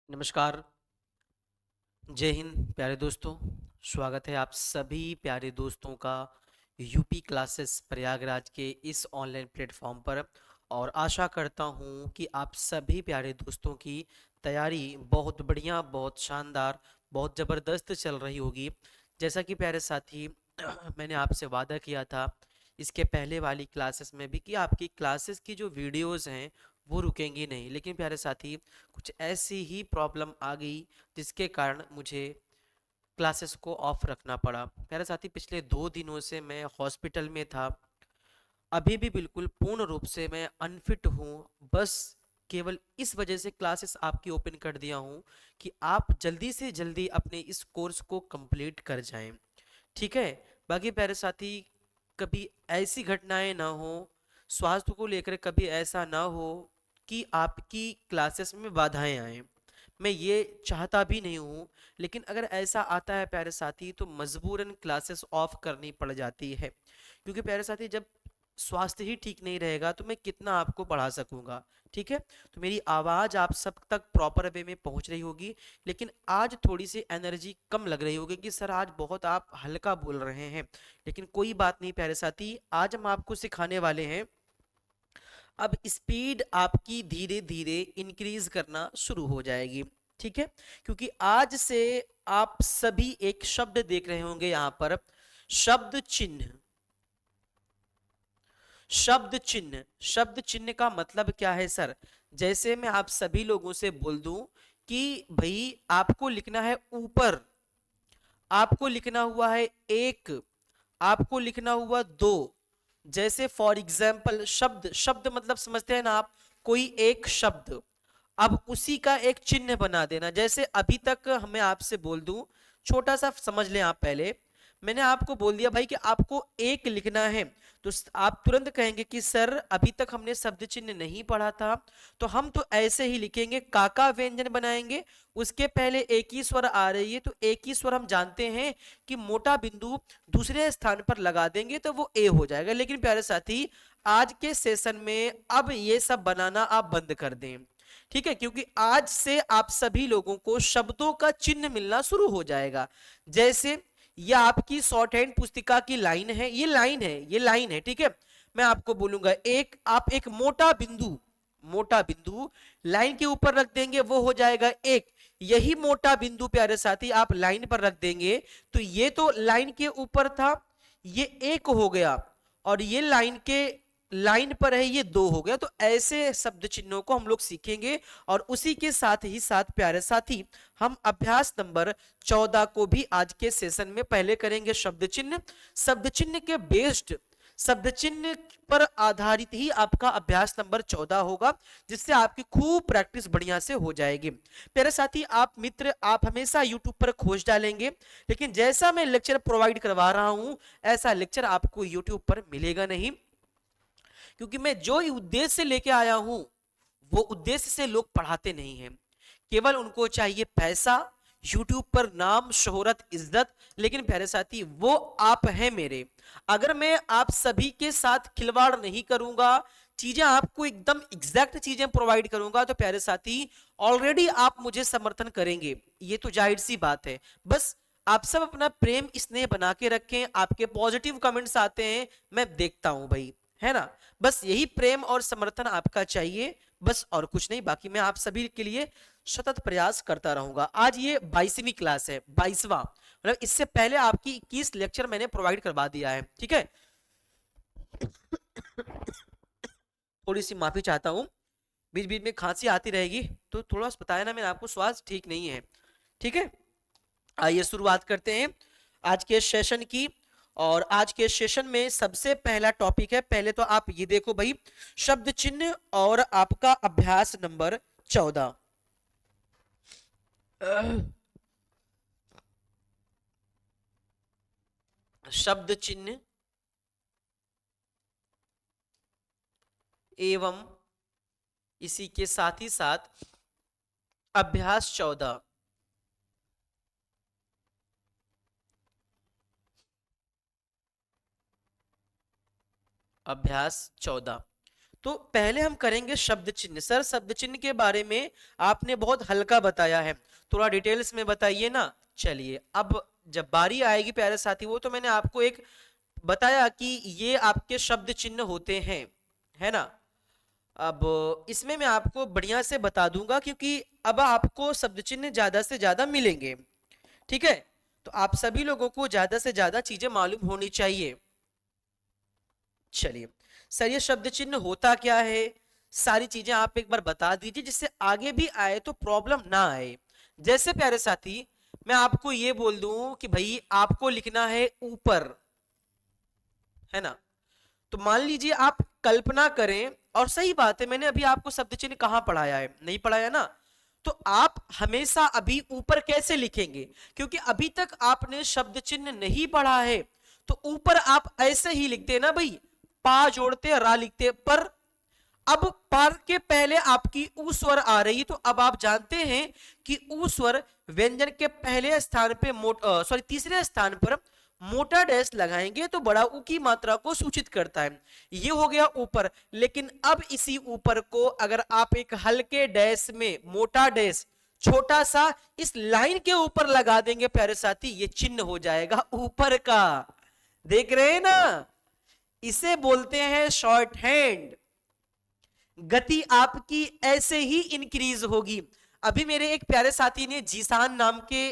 नमस्कार। जय हिंद प्यारे दोस्तों। स्वागत है आप सभी प्यारे दोस्तों का यूपी क्लासेस प्रयागराज के इस ऑनलाइन प्लेटफॉर्म पर। और आशा करता हूँ कि आप सभी प्यारे दोस्तों की तैयारी बहुत बढ़िया, बहुत शानदार, बहुत ज़बरदस्त चल रही होगी। जैसा कि प्यारे साथी मैंने आपसे वादा किया था इसके पहले वाली क्लासेस में भी कि आपकी क्लासेस की जो वीडियोस हैं वो रुकेंगी नहीं, लेकिन प्यारे साथी कुछ ऐसी ही प्रॉब्लम आ गई जिसके कारण मुझे क्लासेस को ऑफ रखना पड़ा। प्यारे साथी, पिछले 2 दिनों से मैं हॉस्पिटल में था। अभी भी बिल्कुल पूर्ण रूप से मैं अनफिट हूँ। बस केवल इस वजह से क्लासेस आपकी ओपन कर दिया हूँ कि आप जल्दी से जल्दी अपने इस कोर्स को कंप्लीट कर जाएं। ठीक है। बाकी प्यारे साथी, कभी ऐसी घटनाएं ना हो, स्वास्थ्य को लेकर कभी ऐसा ना हो कि आपकी क्लासेस में बाधाएं आए। मैं ये चाहता भी नहीं हूँ, लेकिन अगर ऐसा आता है प्यारे साथी तो मजबूरन क्लासेस ऑफ करनी पड़ जाती है। क्योंकि प्यारे साथी, जब स्वास्थ्य ही ठीक नहीं रहेगा तो मैं कितना आपको पढ़ा सकूंगा। ठीक है। तो मेरी आवाज़ आप सब तक प्रॉपर वे में पहुंच रही होगी, लेकिन आज थोड़ी सी एनर्जी कम लग रही होगी कि सर आज बहुत आप हल्का बोल रहे हैं। लेकिन कोई बात नहीं प्यारे साथी, आज हम आपको सिखाने वाले हैं। अब स्पीड आपकी धीरे धीरे इंक्रीज करना शुरू हो जाएगी। ठीक है। क्योंकि आज से आप सभी एक शब्द देख रहे होंगे यहां पर, शब्द चिन्ह। शब्द चिन्ह, शब्द चिन्ह का मतलब क्या है सर? जैसे मैं आप सभी लोगों से बोल दूं कि भाई आपको लिखना है ऊपर, आपको लिखना हुआ है एक, आपको लिखना हुआ दो। जैसे फॉर एग्जाम्पल शब्द, शब्द मतलब समझते हैं ना आप, कोई एक शब्द, अब उसी का एक चिन्ह बना देना। जैसे अभी तक मैं आपसे बोल दूं, छोटा सा समझ लें आप। पहले मैंने आपको बोल दिया भाई कि आपको एक लिखना है, तो आप तुरंत कहेंगे कि सर अभी तक हमने शब्द चिन्ह नहीं पढ़ा था। तो हम तो ऐसे ही लिखेंगे, काका व्यंजन बनाएंगे, उसके पहले एक ही स्वर आ रही है तो एक ही स्वर हम जानते हैं कि मोटा बिंदु दूसरे स्थान पर लगा देंगे तो वो ए हो जाएगा। लेकिन प्यारे साथी, आज के सेशन में अब ये सब बनाना आप बंद कर दें। ठीक है। क्योंकि आज से आप सभी लोगों को शब्दों का चिन्ह मिलना शुरू हो जाएगा। जैसे ये आपकी शॉर्ट हैंड पुस्तिका की लाइन है, ये लाइन है, ये लाइन है। ठीक है। मैं आपको बोलूंगा एक, आप एक मोटा बिंदु, मोटा बिंदु लाइन के ऊपर रख देंगे, वो हो जाएगा एक। यही मोटा बिंदु प्यारे साथी आप लाइन पर रख देंगे तो ये तो लाइन के ऊपर था, ये एक हो गया, और ये लाइन के लाइन पर है, ये दो हो गया। तो ऐसे शब्द चिन्हों को हम लोग सीखेंगे। और उसी के साथ ही साथ प्यारे साथी, हम अभ्यास नंबर 14 को भी आज के सेशन में पहले करेंगे। शब्द चिन्ह, शब्द चिन्ह के बेस्ड, शब्द चिन्ह पर आधारित ही आपका अभ्यास नंबर 14 होगा, जिससे आपकी खूब प्रैक्टिस बढ़िया से हो जाएगी। प्यारे साथी, आप मित्र, आप हमेशा यूट्यूब पर खोज डालेंगे, लेकिन जैसा मैं लेक्चर प्रोवाइड करवा रहा हूं ऐसा लेक्चर आपको यूट्यूब पर मिलेगा नहीं। क्योंकि मैं जो उद्देश्य से लेके आया हूं वो उद्देश्य से लोग पढ़ाते नहीं हैं। केवल उनको चाहिए पैसा, यूट्यूब पर नाम, शोहरत, इज्जत। लेकिन प्यारे साथी, वो आप हैं मेरे। अगर मैं आप सभी के साथ खिलवाड़ नहीं करूंगा, चीजें आपको एकदम एग्जैक्ट चीजें प्रोवाइड करूंगा, तो प्यारे साथी ऑलरेडी आप मुझे समर्थन करेंगे, ये तो जाहिर सी बात है। बस आप सब अपना प्रेम स्नेह बना के रखें, आपके पॉजिटिव कमेंट्स आते हैं, मैं देखता हूं भाई, है ना। बस यही प्रेम और समर्थन आपका चाहिए, बस और कुछ नहीं। बाकी मैं आप सभी के लिए सतत प्रयास करता रहूंगा। आज ये 22वीं क्लास है, 22वां, मतलब इससे पहले आपकी 21 लेक्चर मैंने प्रोवाइड करवा दिया है। ठीक है। थोड़ी सी माफी चाहता हूँ, बीच बीच में खांसी आती रहेगी, तो थोड़ा सा बताया ना मैंने आपको, स्वास्थ्य ठीक नहीं है। ठीक है। आइए शुरुआत करते हैं आज के सेशन की। और आज के सेशन में सबसे पहला टॉपिक है, पहले तो आप ये देखो भाई, शब्द चिन्ह और आपका अभ्यास नंबर 14। शब्द चिन्ह एवं इसी के साथ ही साथ अभ्यास 14। अभ्यास 14, तो पहले हम करेंगे शब्द चिन्ह। सर शब्द चिन्ह के बारे में आपने बहुत हल्का बताया है, थोड़ा डिटेल्स में बताइए ना। चलिए अब जब बारी आएगी प्यारे साथी, वो तो मैंने आपको एक बताया कि ये आपके शब्द चिन्ह होते हैं, है ना। अब इसमें मैं आपको बढ़िया से बता दूंगा, क्योंकि अब आपको शब्द चिन्ह ज्यादा से ज्यादा मिलेंगे, ठीक है। तो आप सभी लोगों को ज्यादा से ज्यादा चीजें मालूम होनी चाहिए। चलिए सर, ये शब्द चिन्ह होता क्या है, सारी चीजें आप एक बार बता दीजिए, जिससे आगे भी आए तो प्रॉब्लम ना आए। जैसे प्यारे साथी मैं आपको ये बोल दूं कि भाई आपको लिखना है ऊपर, है ना। तो मान लीजिए आप कल्पना करें, और सही बात है, मैंने अभी आपको शब्द चिन्ह कहाँ पढ़ाया है, नहीं पढ़ाया ना। तो आप हमेशा अभी ऊपर कैसे लिखेंगे, क्योंकि अभी तक आपने शब्द चिन्ह नहीं पढ़ा है। तो ऊपर आप ऐसे ही लिखते ना भाई, पा जोड़ते रा लिखते, पर अब पर के पहले आपकी ऊ स्वर आ रही, तो अब आप जानते हैं कि ऊ स्वर व्यंजन के पहले स्थान पे सॉरी तीसरे स्थान पर मोटा डैश लगाएंगे तो बड़ा ऊ की मात्रा को सूचित करता है। ये हो गया ऊपर। लेकिन अब इसी ऊपर को अगर आप एक हल्के डैश में मोटा डैश छोटा सा इस लाइन के ऊपर लगा देंगे प्यारे साथी, ये चिन्ह हो जाएगा ऊपर का। देख रहे हैं ना, इसे बोलते हैं शॉर्ट हैंड। गति आपकी ऐसे ही इंक्रीज होगी। अभी मेरे एक प्यारे साथी ने, जीसान नाम के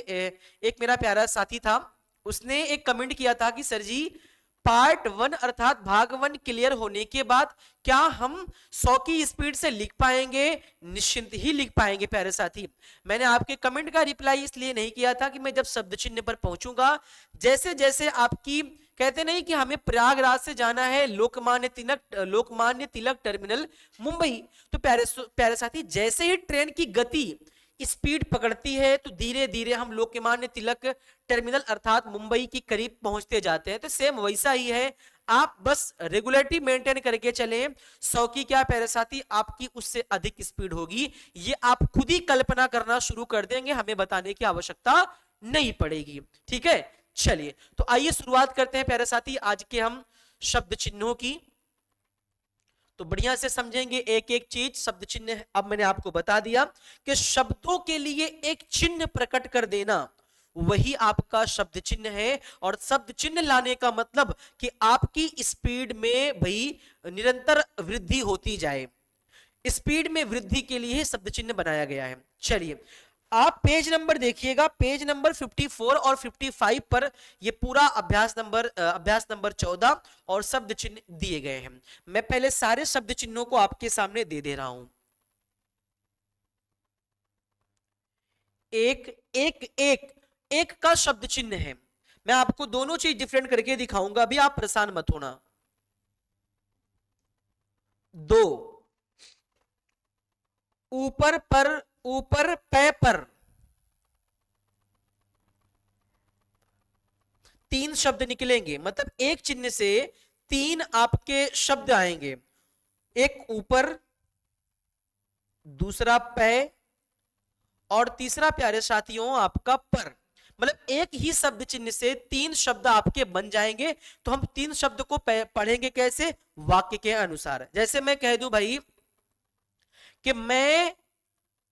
एक मेरा प्यारा साथी था, उसने एक कमेंट किया था कि सर जी पार्ट 1 अर्थात भाग 1 क्लियर होने के बाद क्या हम 100 की स्पीड से लिख पाएंगे? निश्चिंत ही लिख पाएंगे प्यारे साथी। मैंने आपके कमेंट का रिप्लाई इसलिए नहीं किया था कि मैं जब शब्द चिन्ह पर पहुंचूंगा, जैसे जैसे आपकी कहते नहीं कि हमें प्रयागराज से जाना है लोकमान्य तिलक टर्मिनल मुंबई, तो प्यारे साथी जैसे ही ट्रेन की गति स्पीड पकड़ती है तो धीरे धीरे हम लोकमान्य तिलक टर्मिनल अर्थात मुंबई की करीब पहुंचते जाते हैं। तो सेम वैसा ही है, आप बस रेगुलरिटी मेंटेन करके चलें। 100 की क्या प्यारे साथी आपकी उससे अधिक स्पीड होगी, ये आप खुद ही कल्पना करना शुरू कर देंगे, हमें बताने की आवश्यकता नहीं पड़ेगी, ठीक है। चलिए तो आइए शुरुआत करते हैं प्यारे साथी आज के हम शब्द चिन्हों की। तो बढ़िया से समझेंगे एक एक चीज। शब्द चिन्ह अब मैंने आपको बता दिया कि शब्दों के लिए एक चिन्ह प्रकट कर देना वही आपका शब्द चिन्ह है। और शब्द चिन्ह लाने का मतलब कि आपकी स्पीड में भाई निरंतर वृद्धि होती जाए, स्पीड में वृद्धि के लिए शब्द चिन्ह बनाया गया है। चलिए आप पेज नंबर देखिएगा, पेज नंबर 54 और 55 पर ये पूरा अभ्यास नंबर 14 और शब्द चिन्ह दिए गए हैं। मैं पहले सारे शब्द चिन्हों को आपके सामने दे दे रहा हूं। एक एक एक एक का शब्द चिन्ह है। मैं आपको दोनों चीज डिफरेंट करके दिखाऊंगा, अभी आप परेशान मत होना। दो, ऊपर पर ऊपर पै पर, तीन शब्द निकलेंगे, मतलब एक चिन्ह से तीन आपके शब्द आएंगे। एक ऊपर, दूसरा पै और तीसरा प्यारे साथियों आपका पर। मतलब एक ही शब्द चिन्ह से तीन शब्द आपके बन जाएंगे। तो हम तीन शब्द को पढ़ेंगे कैसे? वाक्य के अनुसार। जैसे मैं कह दूं भाई कि मैं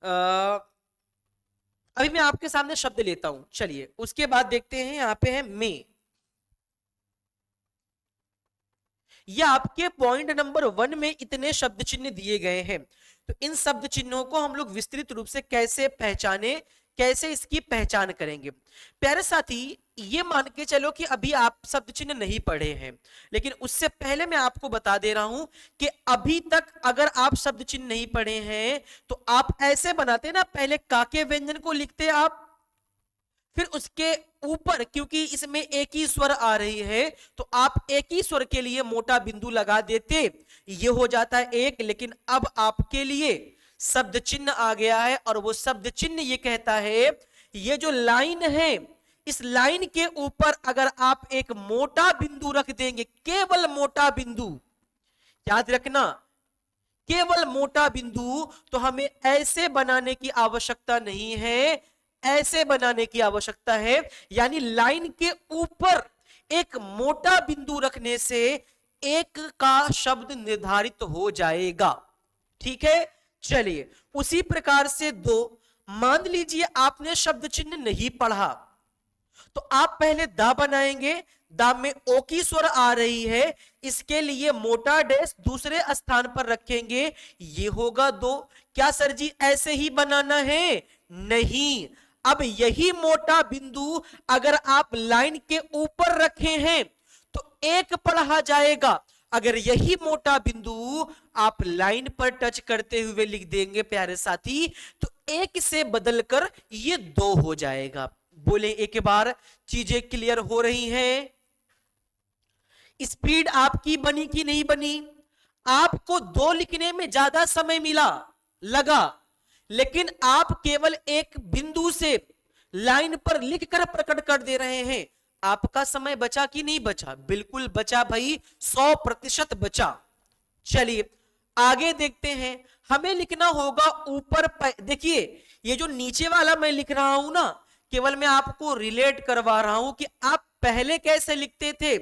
अभी मैं आपके सामने शब्द लेता हूं, चलिए उसके बाद देखते हैं। यहां पे है मैं, ये आपके पॉइंट नंबर 1 में इतने शब्द चिन्ह दिए गए हैं। तो इन शब्द चिन्हों को हम लोग विस्तृत रूप से कैसे पहचाने, कैसे इसकी पहचान करेंगे? प्यारे साथी ये मान के चलो कि अभी आप शब्द चिन्ह नहीं पढ़े हैं, लेकिन उससे पहले मैं आपको बता दे रहा हूं कि अभी तक अगर आप शब्द चिन्ह नहीं पढ़े हैं तो आप ऐसे बनाते ना, पहले काके व्यंजन को लिखते आप, फिर उसके ऊपर क्योंकि इसमें एक ही स्वर आ रही है तो आप एक ही स्वर के लिए मोटा बिंदु लगा देते, ये हो जाता है एक। लेकिन अब आपके लिए शब्द चिन्ह आ गया है और वो शब्द चिन्ह ये कहता है, ये जो लाइन है इस लाइन के ऊपर अगर आप एक मोटा बिंदु रख देंगे, केवल मोटा बिंदु, याद रखना केवल मोटा बिंदु, तो हमें ऐसे बनाने की आवश्यकता नहीं है, ऐसे बनाने की आवश्यकता है। यानी लाइन के ऊपर एक मोटा बिंदु रखने से एक का शब्द निर्धारित हो जाएगा। ठीक है, चलिए उसी प्रकार से दो, मान लीजिए आपने शब्द चिन्ह नहीं पढ़ा, तो आप पहले दा बनाएंगे, दा में ओ की स्वर आ रही है, इसके लिए मोटा डैश दूसरे स्थान पर रखेंगे, ये होगा दो। क्या सर जी ऐसे ही बनाना है? नहीं, अब यही मोटा बिंदु अगर आप लाइन के ऊपर रखे हैं तो एक पढ़ा जाएगा। अगर यही मोटा बिंदु आप लाइन पर टच करते हुए लिख देंगे प्यारे साथी, तो एक से बदलकर ये दो हो जाएगा। बोले एक बार, चीजें क्लियर हो रही हैं? स्पीड आपकी बनी कि नहीं बनी? आपको दो लिखने में ज्यादा समय लगा, लेकिन आप केवल एक बिंदु से लाइन पर लिखकर प्रकट कर दे रहे हैं। आपका समय बचा कि नहीं बचा? बिल्कुल बचा भाई, 100% बचा। चलिए आगे देखते हैं, हमें लिखना होगा ऊपर। देखिए ये जो नीचे वाला मैं लिख रहा हूं ना, केवल मैं आपको रिलेट करवा रहा हूं कि आप पहले कैसे लिखते थे।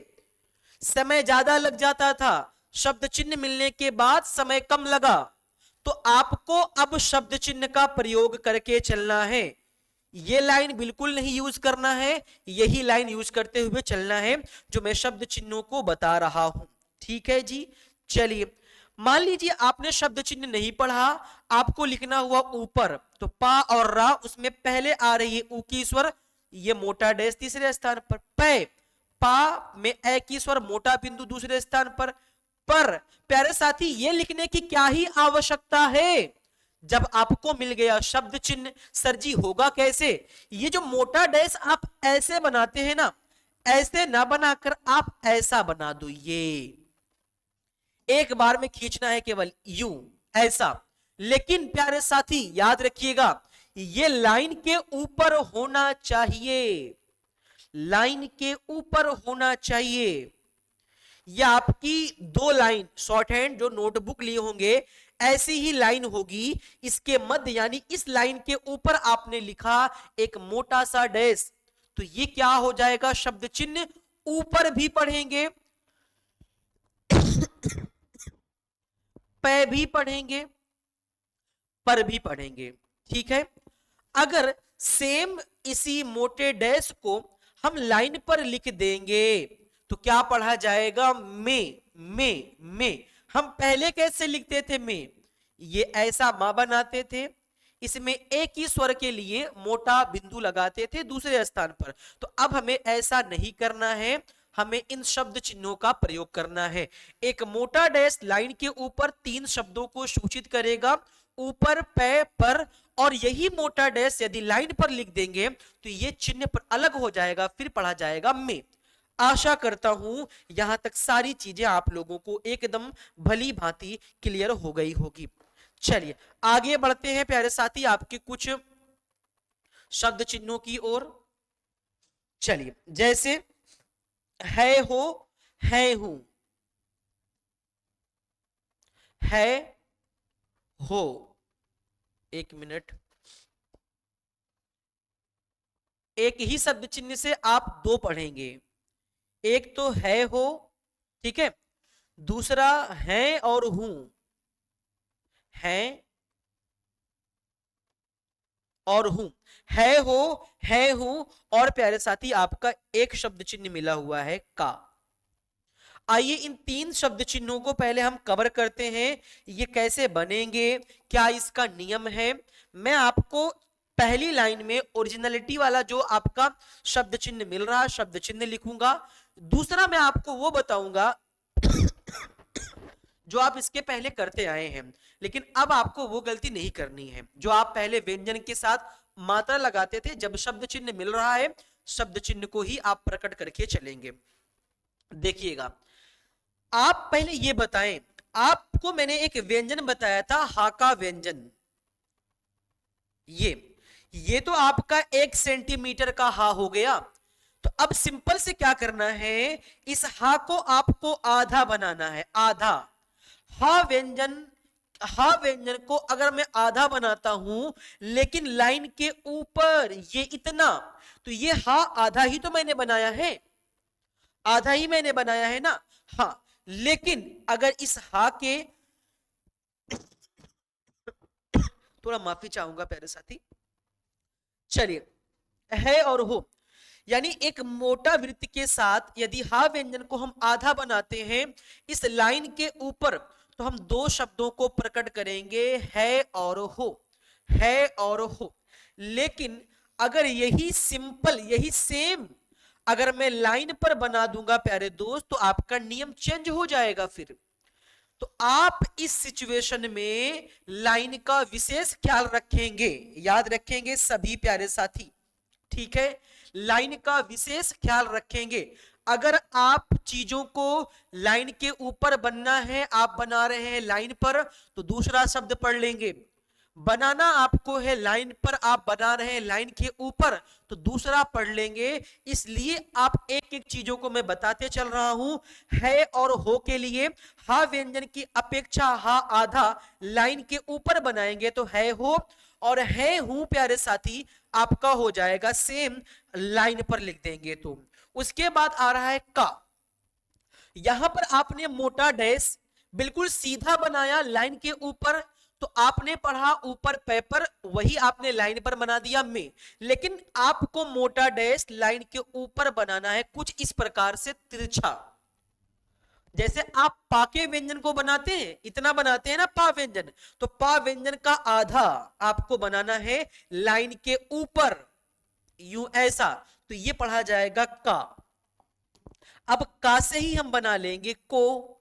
समय ज्यादा लग जाता था, शब्द चिन्ह मिलने के बाद समय कम लगा, तो आपको अब शब्द चिन्ह का प्रयोग करके चलना है। ये लाइन बिल्कुल नहीं यूज करना है, यही लाइन यूज करते हुए चलना है जो मैं शब्द चिन्हों को बता रहा हूं। ठीक है जी, चलिए मान लीजिए आपने शब्द चिन्ह नहीं पढ़ा, आपको लिखना हुआ ऊपर, तो पा और रा, उसमें पहले आ रही है ऊ की स्वर, ये मोटा डैश तीसरे स्थान पर, पै, पा में ए की स्वर मोटा बिंदु दूसरे स्थान पर। प्यारे साथी ये लिखने की क्या ही आवश्यकता है, जब आपको मिल गया शब्द चिन्ह। सर जी होगा कैसे? ये जो मोटा डैश आप ऐसे बनाते हैं ना, ऐसे ना बनाकर आप ऐसा बना दो, ये एक बार में खींचना है केवल यूं, ऐसा। लेकिन प्यारे साथी याद रखिएगा, ये लाइन के ऊपर होना चाहिए, लाइन के ऊपर होना चाहिए। यह आपकी दो लाइन शॉर्ट हैंड जो नोटबुक लिए होंगे, ऐसी ही लाइन होगी, इसके मध्य यानी इस लाइन के ऊपर आपने लिखा एक मोटा सा डैश, तो ये क्या हो जाएगा? शब्द चिन्ह। ऊपर भी पढ़ेंगे, पै भी पढ़ेंगे, पर भी पढ़ेंगे। ठीक है, अगर सेम इसी मोटे डैश को हम लाइन पर लिख देंगे तो क्या पढ़ा जाएगा? में। हम पहले कैसे लिखते थे? में, ये ऐसा मां बनाते थे, इसमें एक ही स्वर के लिए मोटा बिंदु लगाते थे दूसरे स्थान पर। तो अब हमें ऐसा नहीं करना है, हमें इन शब्द चिन्हों का प्रयोग करना है। एक मोटा डैश लाइन के ऊपर तीन शब्दों को सूचित करेगा, ऊपर, पै, पर, और यही मोटा डैश यदि लाइन पर लिख देंगे तो ये चिन्ह पर अलग हो जाएगा, फिर पढ़ा जाएगा में। आशा करता हूं यहां तक सारी चीजें आप लोगों को एकदम भली भांति क्लियर हो गई होगी। चलिए आगे बढ़ते हैं प्यारे साथी आपके कुछ शब्द चिन्हों की ओर। चलिए जैसे है, हो, है, हूं, है, हो। एक मिनट, एक ही शब्द चिन्ह से आप दो पढ़ेंगे, एक तो है, हो, ठीक है, दूसरा है और हूं, है और हूं, है, हो, है, हूं, और प्यारे साथी आपका एक शब्द चिन्ह मिला हुआ है का। आइए इन तीन शब्द चिन्हों को पहले हम कवर करते हैं, ये कैसे बनेंगे, क्या इसका नियम है। मैं आपको पहली लाइन में ओरिजिनलिटी वाला जो आपका शब्द चिन्ह मिल रहा है, शब्द चिन्ह लिखूंगा। दूसरा मैं आपको वो बताऊंगा जो आप इसके पहले करते आए हैं, लेकिन अब आपको वो गलती नहीं करनी है जो आप पहले व्यंजन के साथ मात्रा लगाते थे। जब शब्द चिन्ह मिल रहा है, शब्द चिन्ह को ही आप प्रकट करके चलेंगे। देखिएगा, आप पहले ये बताएं, आपको मैंने एक व्यंजन बताया था, हा का व्यंजन। ये तो आपका 1 सेंटीमीटर का हा हो गया। तो अब सिंपल से क्या करना है, इस हा को आपको आधा बनाना है, आधा। हा व्यंजन को अगर मैं आधा बनाता हूं, लेकिन लाइन के ऊपर ये इतना, तो ये हा आधा ही तो मैंने बनाया है, आधा ही मैंने बनाया है ना। हाँ, लेकिन अगर इस हा के, थोड़ा माफी चाहूंगा प्यारे साथी, चलिए, है और हो, यानी एक मोटा वृत्त के साथ यदि हा व्यंजन को हम आधा बनाते हैं इस लाइन के ऊपर, तो हम दो शब्दों को प्रकट करेंगे, है और हो, है और हो। लेकिन अगर यही सिंपल, यही सेम अगर मैं लाइन पर बना दूंगा प्यारे दोस्त, तो आपका नियम चेंज हो जाएगा फिर। तो आप इस सिचुएशन में लाइन का विशेष ख्याल रखेंगे, याद रखेंगे सभी प्यारे साथी, ठीक है, लाइन का विशेष ख्याल रखेंगे। अगर आप चीजों को लाइन के ऊपर बनना है, आप बना रहे हैं लाइन पर, तो दूसरा शब्द पढ़ लेंगे। बनाना आपको है लाइन पर, आप बना रहे हैं लाइन के ऊपर, तो दूसरा पढ़ लेंगे। इसलिए आप एक एक चीजों को मैं बताते चल रहा हूं। है और हो के लिए हा व्यंजन की अपेक्षा हा आधा लाइन के ऊपर बनाएंगे तो है हो, और है हूं प्यारे साथी आपका हो जाएगा सेम लाइन पर लिख देंगे तो। उसके बाद आ रहा है का। यहां पर आपने मोटा डैश बिल्कुल सीधा बनाया लाइन के ऊपर, तो आपने पढ़ा ऊपर पेपर, वही आपने लाइन पर बना दिया में। लेकिन आपको मोटा डैश लाइन के ऊपर बनाना है कुछ इस प्रकार से तिरछा। जैसे आप पा के व्यंजन को बनाते हैं, इतना बनाते हैं ना पा व्यंजन, तो पा व्यंजन का आधा आपको बनाना है लाइन के ऊपर, यूं ऐसा, तो ये पढ़ा जाएगा का। अब का से ही हम बना लेंगे को।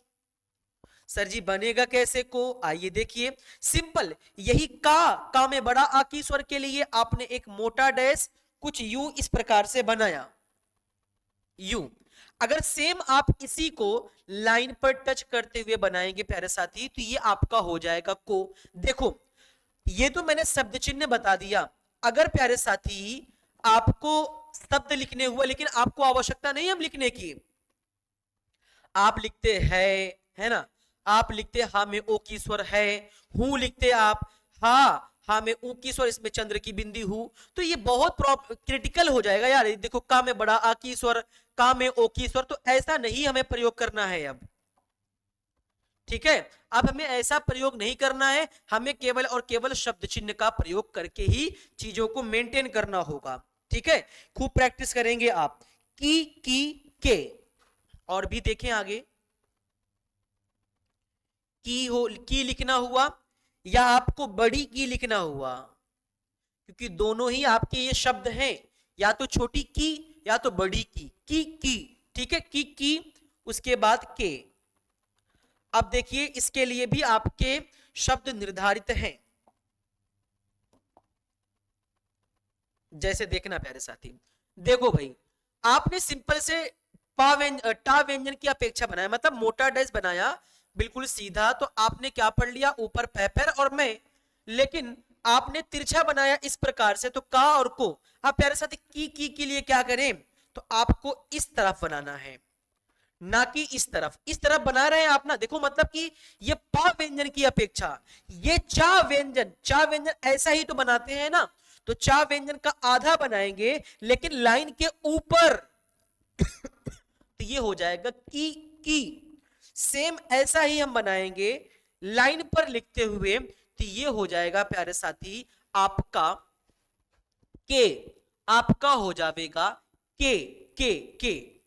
सर जी बनेगा कैसे को, आइए देखिए, सिंपल, यही का में बड़ा आ की स्वर के लिए आपने एक मोटा डैश कुछ यूं इस प्रकार से बनाया, यूं। अगर सेम आप इसी को लाइन पर टच करते हुए बनाएंगे प्यारे साथी, तो ये आपका हो जाएगा को। देखो, ये तो मैंने शब्द चिन्ह बता दिया। अगर प्यारे साथी आपको शब्द लिखने हुआ, लेकिन आपको आवश्यकता नहीं हम लिखने की, आप लिखते है ना, आप लिखते हा में ओ की स्वर है, हूं लिखते आप, हा में ऊ की स्वर, इसमें चंद्र की बिंदी हूं, तो ये बहुत क्रिटिकल हो जाएगा यार। देखो का में बड़ा आ की स्वर, का में ओ की स्वर, तो ऐसा नहीं हमें प्रयोग करना है अब, ठीक है। अब हमें ऐसा प्रयोग नहीं करना है, हमें केवल और केवल शब्द चिन्ह का प्रयोग करके ही चीजों को मेंटेन करना होगा, ठीक है। खूब प्रैक्टिस करेंगे आप। की के, और भी देखें आगे, की लिखना हुआ या आपको बड़ी की लिखना हुआ, क्योंकि दोनों ही आपके ये शब्द हैं, या तो छोटी की या तो बड़ी की, ठीक है, की, उसके बाद के। अब देखिए इसके लिए भी आपके शब्द निर्धारित हैं, जैसे देखना प्यारे साथी, देखो भाई, आपने सिंपल से टा व्यंजन की अपेक्षा बनाया, मतलब मोटा डैश बनाया बिल्कुल सीधा, तो आपने क्या पढ़ लिया ऊपर पैपर और मैं। लेकिन आपने तिरछा बनाया इस प्रकार से, तो का और को। अब प्यारे साथी की के लिए क्या करें, तो आपको इस तरफ बनाना है, ना कि इस तरफ बना रहे हैं आप ना। देखो मतलब कि ये पा व्यंजन की अपेक्षा ये चा व्यंजन ऐसा ही तो बनाते हैं ना, तो चा व्यंजन का आधा बनाएंगे लेकिन लाइन के ऊपर तो ये हो जाएगा की। सेम ऐसा ही हम बनाएंगे लाइन पर लिखते हुए, तो ये हो जाएगा प्यारे साथी आपका के, आपका हो जाएगा के,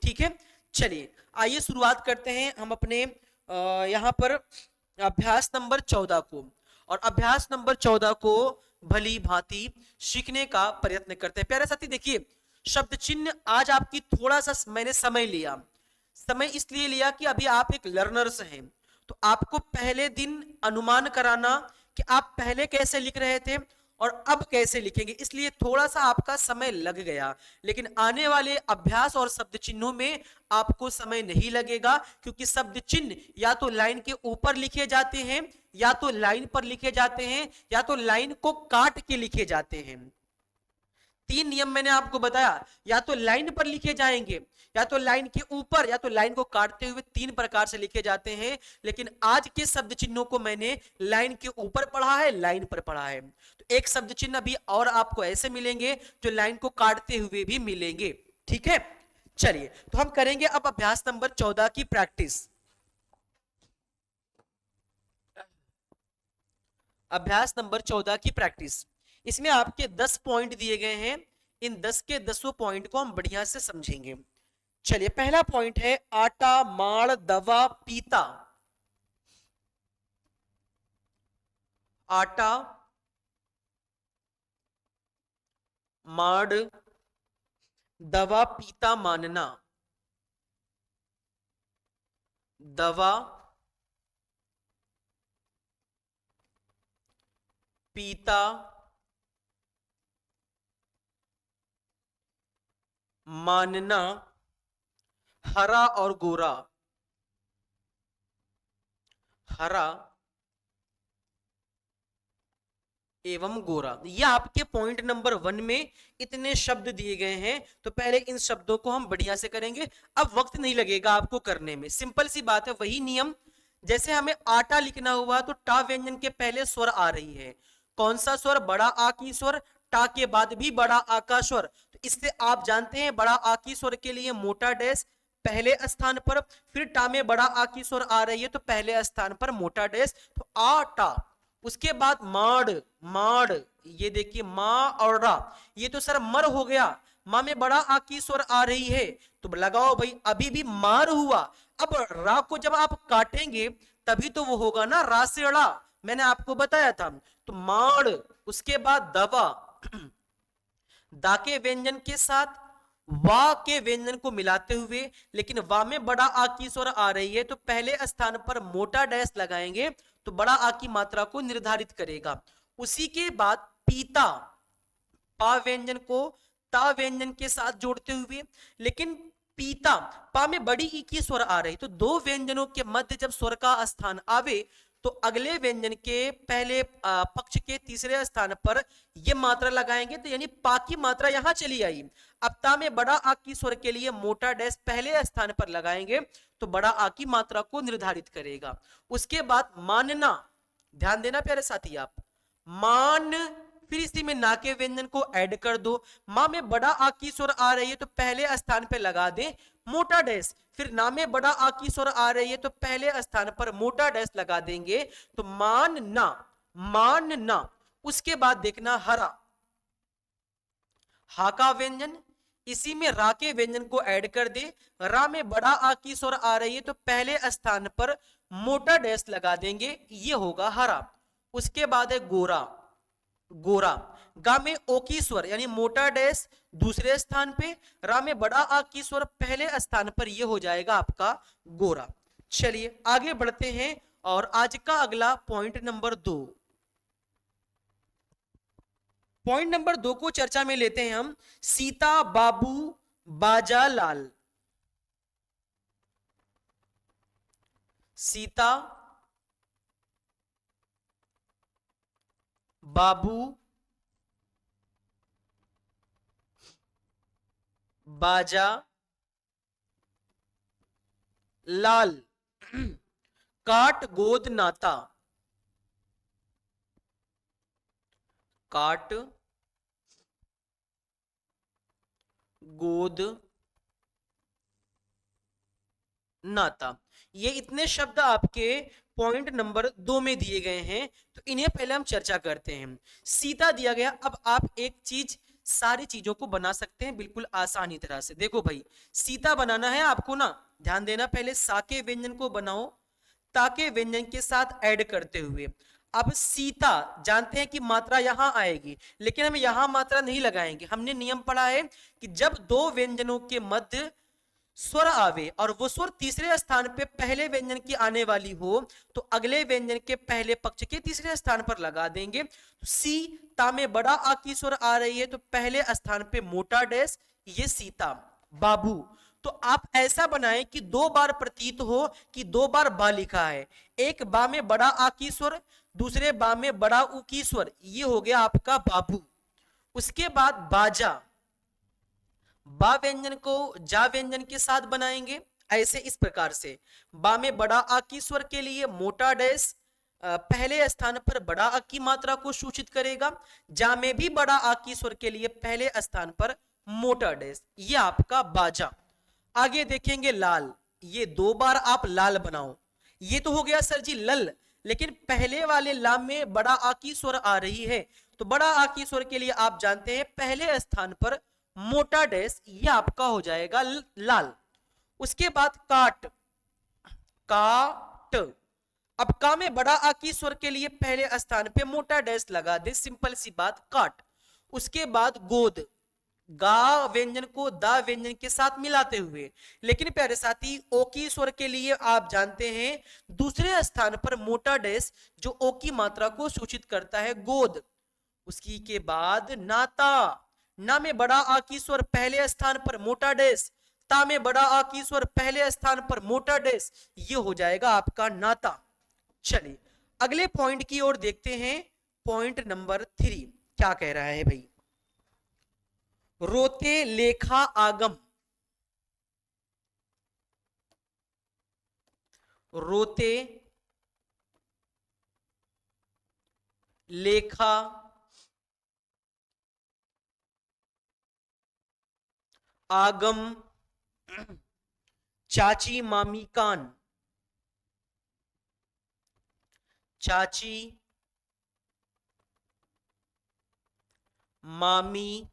ठीक है। चलिए आइए शुरुआत करते हैं हम अपने यहां पर अभ्यास नंबर 14 को, और अभ्यास नंबर 14 को भली भांति सीखने का प्रयत्न करते हैं। प्यारे साथी देखिए, शब्द चिन्ह आज आपकी थोड़ा सा मैंने समय लिया, समय इसलिए लिया कि अभी आप एक लर्नर्स हैं, तो आपको पहले दिन अनुमान कराना कि आप पहले कैसे लिख रहे थे और अब कैसे लिखेंगे, इसलिए थोड़ा सा आपका समय लग गया। लेकिन आने वाले अभ्यास और शब्द चिन्हों में आपको समय नहीं लगेगा, क्योंकि शब्द चिन्ह या तो लाइन के ऊपर लिखे जाते हैं, या तो लाइन पर लिखे जाते हैं, या तो लाइन को काट के लिखे जाते हैं। तीन नियम मैंने आपको बताया, या तो लाइन पर लिखे जाएंगे, या तो लाइन के ऊपर, या तो लाइन को काटते हुए, तीन प्रकार से लिखे जाते हैं। लेकिन आज के शब्द चिन्हों को मैंने लाइन के ऊपर पढ़ा है, लाइन पर पढ़ा है। तो एक शब्द चिन्ह अभी और आपको ऐसे मिलेंगे जो लाइन को काटते हुए भी मिलेंगे, ठीक है। चलिए तो हम करेंगे अब अभ्यास नंबर 14 की प्रैक्टिस। अभ्यास नंबर 14 की प्रैक्टिस। इसमें आपके 10 पॉइंट दिए गए हैं। इन 10 के 10 पॉइंट को हम बढ़िया से समझेंगे। चलिए, पहला पॉइंट है आटा, माड़, दवा, पीता। आटा, माड़, दवा, पीता मानना। दवा, पीता मानना, हरा और गोरा। हरा एवं गोरा, ये आपके पॉइंट नंबर 1 में इतने शब्द दिए गए हैं। तो पहले इन शब्दों को हम बढ़िया से करेंगे। अब वक्त नहीं लगेगा आपको करने में, सिंपल सी बात है, वही नियम। जैसे हमें आटा लिखना हुआ तो टा व्यंजन के पहले स्वर आ रही है। कौन सा स्वर? बड़ा आ की स्वर। टा के बाद भी बड़ा आ का स्वर। तो इससे आप जानते हैं बड़ा आ की स्वर के लिए मोटा डैश पहले स्थान पर, फिर टा में बड़ा आ की स्वर आ रही है तो पहले स्थान पर मोटा डैश, तो आटा। उसके बाद माड़, माड़, ये देखिए माँ और रा, ये तो सर मर हो गया। माँ में बड़ा आ की स्वर आ रही है तो लगाओ भाई, अभी भी मार हुआ। अब रा को जब आप काटेंगे तभी तो वो होगा ना रा से ड़ा, मैंने आपको बताया था। तो माड़, उसके बाद दवा, दा के व्यंजन के साथ वा के व्यंजन को मिलाते हुए, लेकिन वा में बड़ा आ की स्वर आ रही है तो पहले स्थान पर मोटा डैश लगाएंगे तो बड़ा आ की मात्रा को निर्धारित करेगा। उसी के बाद पीता, पा व्यंजन को ता व्यंजन के साथ जोड़ते हुए, लेकिन पीता पा में बड़ी ई की स्वर आ रही, तो दो व्यंजनों के मध्य जब स्वर का स्थान आवे तो अगले व्यंजन के पहले पक्ष के तीसरे स्थान पर ये मात्रा लगाएंगे, तो यानी पा की मात्रा यहां चली आई। अब ता में बड़ा आ की स्वर के लिए मोटा डैश पहले स्थान पर लगाएंगे तो बड़ा आ की मात्रा को निर्धारित करेगा। उसके बाद मानना, ध्यान देना प्यारे साथी आप, मान, फिर इसी में ना के व्यंजन को ऐड कर दो। मां में बड़ा आ की स्वर आ रही है तो पहले स्थान पे लगा दे मोटा डैश, फिर ना में बड़ा आ की स्वर आ रही है तो पहले स्थान पर मोटा डैश लगा देंगे तो मान ना, मान ना। उसके बाद देखना हरा, हा का व्यंजन, इसी में रा के व्यंजन को ऐड कर दे। रा में बड़ा आ की स्वर आ रही है तो पहले स्थान पर मोटा डैश लगा देंगे, ये होगा हरा। उसके बाद है गोरा, गोरा, गा में ओ की स्वर यानी मोटा डैश दूसरे स्थान पे, रा में बड़ा आ की स्वर पहले स्थान पर, यह हो जाएगा आपका गोरा। चलिए आगे बढ़ते हैं और आज का अगला पॉइंट नंबर 2। पॉइंट नंबर 2 को चर्चा में लेते हैं हम। सीता, बाबू, बाजा, लाल। सीता, बाबू, बाजा, लाल। काट, गोद, नाता। काट, गोद, नाता, ये इतने शब्द आपके पॉइंट नंबर 2 में दिए गए हैं। तो इन्हें पहले हम चर्चा करते हैं। सीता दिया गया, अब आप एक चीज, सारी चीजों को बना सकते हैं बिल्कुल आसानी तरह से। देखो भाई, सीता बनाना है आपको ना, ध्यान देना, पहले सा के व्यंजन को बनाओ ता के व्यंजन के साथ ऐड करते हुए। अब सीता जानते हैं कि मात्रा यहां आएगी, लेकिन हम यहां मात्रा नहीं लगाएंगे। हमने नियम पढ़ा है कि जब दो व्यंजनों के मध्य स्वर आवे और वो स्वर तीसरे स्थान पे पहले व्यंजन की आने वाली हो तो अगले व्यंजन के पहले पक्ष के तीसरे स्थान पर लगा देंगे। तो सी, ता में बड़ा आ की स्वर आ रही है तो पहले स्थान पे मोटा डैश, ये सीता। बाबू, तो आप ऐसा बनाएं कि दो बार प्रतीत हो कि दो बार बा लिखा है। एक बा में बड़ा आ की स्वर, दूसरे बा में बड़ा उ की स्वर, ये हो गया आपका बाबू। उसके बाद बाजा, बा व्यंजन को जा व्यंजन के साथ बनाएंगे ऐसे, इस प्रकार से। बा में बड़ा आ की स्वर के लिए मोटा डैश पहले स्थान पर बड़ा आ की मात्रा को सूचित करेगा। जा में भी बड़ा आ की स्वर के लिए पहले स्थान पर मोटा डैश, ये आपका बाजा। आगे देखेंगे लाल, ये दो बार आप लाल बनाओ। ये तो हो गया सर जी लल, लेकिन पहले वाले ला में बड़ा आ की स्वर आ रही है, तो बड़ा आ की स्वर के लिए आप जानते हैं पहले स्थान पर मोटा डैश, ये आपका हो जाएगा लाल। उसके बाद काट, काट। अब का में बड़ा आ की स्वर के लिए पहले स्थान पे मोटा डैश लगा दे, सिंपल सी बात, काट। उसके बाद गोद, गा व्यंजन को दा व्यंजन के साथ मिलाते हुए, लेकिन प्यारे साथी ओ की स्वर के लिए आप जानते हैं दूसरे स्थान पर मोटा डैश जो ओ की मात्रा को सूचित करता है, गोद। उसकी के बाद नाता, ना में बड़ा आ की स्वर पहले स्थान पर मोटा डैश, ता में बड़ा आ की स्वर पहले स्थान पर मोटा डैश, ये हो जाएगा आपका नाता। चलिए अगले पॉइंट की ओर देखते हैं, पॉइंट नंबर 3 क्या कह रहा है भाई। रोते लेखा आगम, रोते लेखा आगम, चाची मामी कान, चाची मामी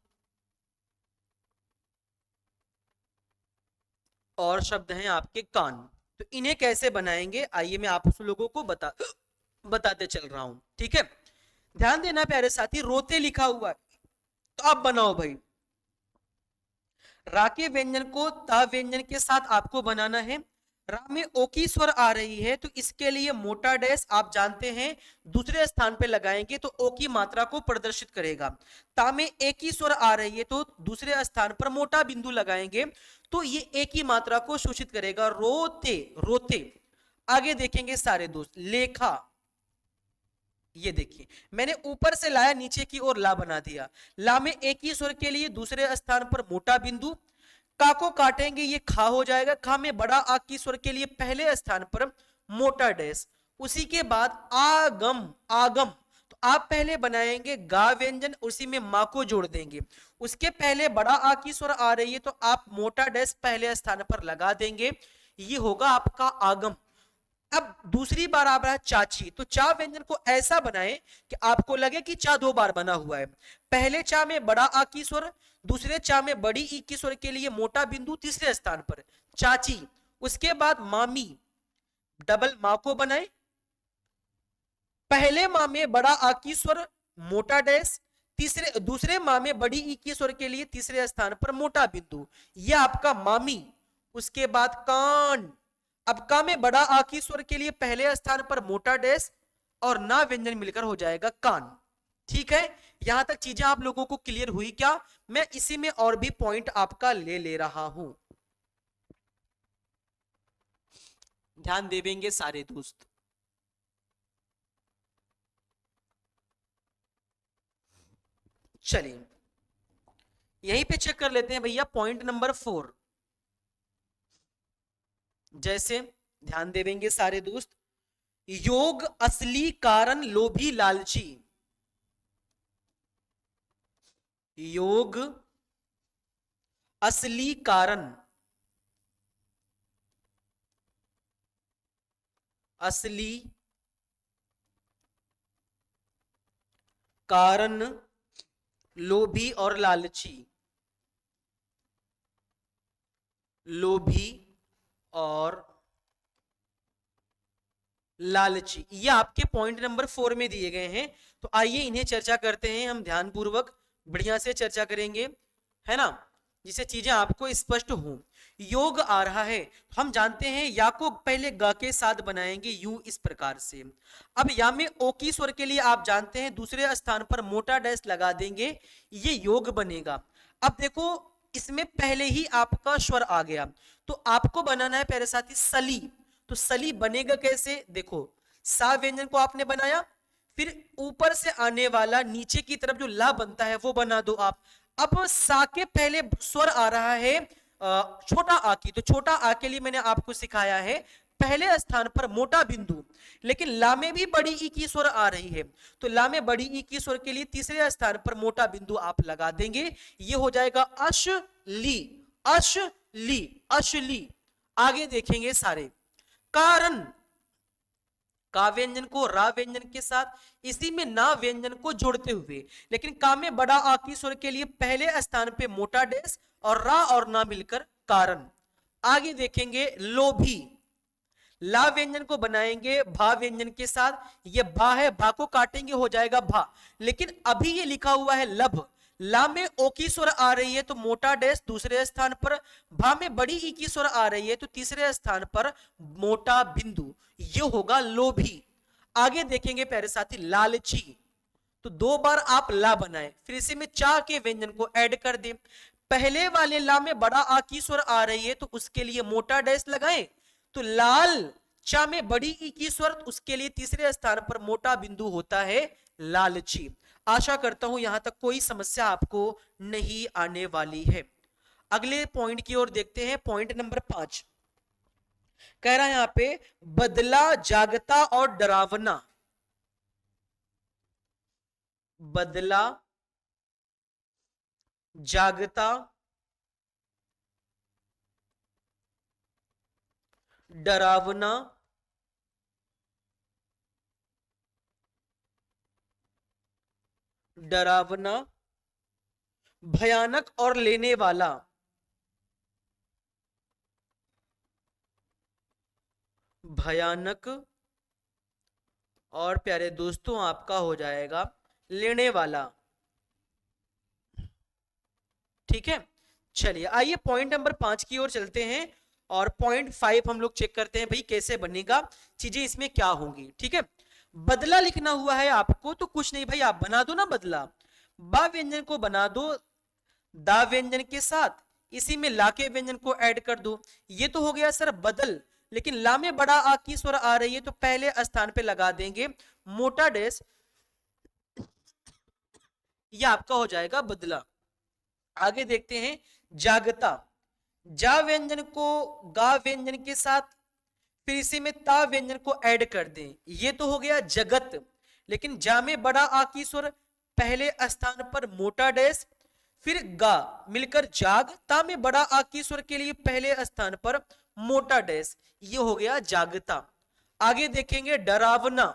और शब्द हैं आपके कान। तो इन्हें कैसे बनाएंगे, आइए मैं आप लोगों को बताते चल रहा हूं, ठीक है। ध्यान देना प्यारे साथी, रोते लिखा हुआ है, तो आप बनाओ भाई। रा के व्यंजन को ता व्यंजन के साथ आपको बनाना है। रा में ओ की स्वर आ रही है, तो इसके लिए मोटा डैश आप जानते हैं दूसरे स्थान पे लगाएंगे तो ओ की मात्रा को प्रदर्शित करेगा। ता में ए की स्वर आ रही है, तो दूसरे स्थान पर मोटा बिंदु लगाएंगे तो ये ए की मात्रा को सूचित करेगा, रोते, रोते। आगे देखेंगे सारे दोस्त, लेखा, ये देखिए मैंने ऊपर से लाया नीचे की ओर ला बना दिया। ला में एक ही स्वर के लिए दूसरे स्थान पर मोटा बिंदु, का को काटेंगे ये खा हो जाएगा, खा में बड़ा आ की स्वर के लिए पहले स्थान पर मोटा डैश। उसी के बाद आगम, आगम, तो आप पहले बनाएंगे गा व्यंजन, उसी में मां को जोड़ देंगे। उसके पहले बड़ा आ की स्वर आ रही है तो आप मोटा डैश पहले स्थान पर लगा देंगे, ये होगा आपका आगम। अब दूसरी बार आ रहा है चाची, तो चा व्यंजन को ऐसा बनाएं कि आपको लगे कि चा 2 बार बना हुआ है। पहले चा में बड़ा आ की स्वर, दूसरे चा में बड़ी ई की स्वर के लिए मोटा बिंदु तीसरे स्थान पर चाची। उसके बाद मामी, डबल मां को बनाए, पहले मां में बड़ा आ की स्वर मोटा डैश, तीसरे दूसरे मां में बड़ी ई की स्वर के लिए तीसरे स्थान पर मोटा बिंदु, यह आपका मामी। उसके बाद कान, अब का में बड़ा आ की स्वर के लिए पहले स्थान पर मोटा डैश और ना व्यंजन मिलकर हो जाएगा कान। ठीक है, यहां तक चीजें आप लोगों को क्लियर हुई क्या? मैं इसी में और भी पॉइंट आपका ले रहा हूं, ध्यान देवेंगे सारे दोस्त। चलिए यहीं पे चेक कर लेते हैं भैया, पॉइंट नंबर 4। जैसे ध्यान देवेंगे सारे दोस्त, योग असली कारण लोभी लालची, योग असली कारण, असली कारण लोभी और लालची, लोभी और लालची, ये आपके पॉइंट नंबर 4 में दिए गए हैं। तो आइए इन्हें चर्चा करते हैं, हम ध्यान पूर्वक बढ़िया से चर्चा करेंगे, है ना, जिससे चीजें आपको स्पष्ट हो। योग आ रहा है, हम जानते हैं या को पहले ग के साथ बनाएंगे यू इस प्रकार से। अब या में ओ की स्वर के लिए आप जानते हैं दूसरे स्थान पर मोटा डैश लगा देंगे, ये योग बनेगा। अब देखो इसमें पहले ही आपका स्वर आ गया, तो आपको बनाना है प्यारे साथी सली। तो सली बनेगा कैसे, देखो सा व्यंजन को आपने बनाया, फिर ऊपर से आने वाला नीचे की तरफ जो ला बनता है वो बना दो आप। अब सा के पहले स्वर आ रहा है छोटा आ की, तो छोटा आ के लिए मैंने आपको सिखाया है पहले स्थान पर मोटा बिंदु, लेकिन ला में भी बड़ी ई की स्वर आ रही है, तो ला में बड़ी ई की स्वर के लिए तीसरे स्थान पर मोटा बिंदु आप लगा देंगे, ये हो जाएगा अशली, अशली, अशली। आगे देखेंगे सारे, कारण, का व्यंजन को रा व्यंजन के साथ, इसी में ना व्यंजन को जोड़ते हुए। लेकिन का में बड़ा आ की स्वर के लिए पहले स्थान पे मोटा डैश और रा और ना मिलकर कारण। आगे देखेंगे लोभी, ला व्यंजन को बनाएंगे भा व्यंजन के साथ, ये भा है, भा को काटेंगे हो जाएगा भा। लेकिन अभी ये लिखा हुआ है लभ, ला में ओ की स्वर आ रही है तो मोटा डैश दूसरे स्थान पर, भा में बड़ी ई की स्वर आ रही है तो तीसरे स्थान पर मोटा बिंदु, ये होगा लोभी। आगे देखेंगे प्यारे साथी लालची, तो दो बार आप ला बनाए, फिर इसी में चा के व्यंजन को ऐड कर दें। पहले वाले ला में बड़ा आ की स्वर आ रही है तो उसके लिए मोटा डैश लगाएं, तो लाल चा में बड़ी ई की स्वर, उसके लिए तीसरे स्थान पर मोटा बिंदु होता है लालची। आशा करता हूं यहां तक कोई समस्या आपको नहीं आने वाली है। अगले पॉइंट की ओर देखते हैं, पॉइंट नंबर 5 कह रहा है यहां पे बदला जागता और डरावना। बदला जागता डरावना डरावना भयानक और लेने वाला। भयानक और प्यारे दोस्तों आपका हो जाएगा लेने वाला। ठीक है, चलिए आइए पॉइंट नंबर 5 की ओर चलते हैं और पॉइंट 5 हम लोग चेक करते हैं भाई कैसे बनेगा, चीजें इसमें क्या होंगी। ठीक है, बदला लिखना हुआ है आपको तो कुछ नहीं भाई, आप बना दो ना बदला, बा व्यंजन को बना दो दा व्यंजन के साथ, इसी में ला के व्यंजन को ऐड कर दो, ये तो हो गया सर बदल। लेकिन ला में बड़ा आ की स्वर आ रही है तो पहले स्थान पे लगा देंगे मोटा डैश, ये आपका हो जाएगा बदला। आगे देखते हैं जागता, जा व्यंजन को गा व्यंजन के साथ, फिर इसी में ता व्यंजन को ऐड कर दें, ये तो हो गया जगत। लेकिन जा में बड़ा आ की स्वर, पहले स्थान पर मोटा डैश, फिर गा मिलकर जाग, ता में बड़ा आ की स्वर के लिए पहले स्थान पर मोटा डैश, ये हो गया जागता। आगे देखेंगे डरावना,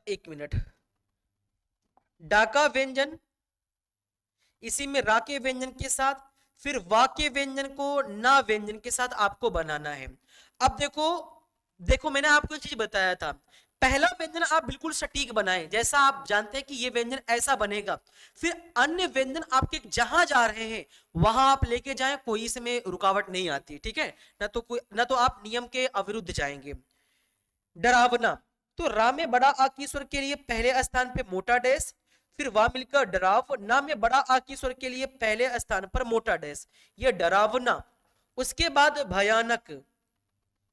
एक मिनट, डाका व्यंजन, इसी में रा के व्यंजन के साथ, फिर वा के व्यंजन को ना व्यंजन के साथ आपको बनाना है। अब देखो देखो मैंने आपको एक चीज बताया था, पहला व्यंजन आप बिल्कुल सटीक बनाएं, जैसा आप जानते हैं कि ये व्यंजन ऐसा बनेगा, फिर अन्य व्यंजन आपके जहां जा रहे हैं वहां आप लेके जाएं, कोई इसमें रुकावट नहीं आती। ठीक है, ना तो आप नियम के अविरुद्ध जाएंगे। डरावना, तो रा में बड़ा आ की स्वर के लिए पहले स्थान पे मोटा डैश, फिर वा मिलकर डराव, ना में बड़ा आ की स्वर के लिए पहले स्थान पर मोटा डैश, ये डरावना। उसके बाद भयानक,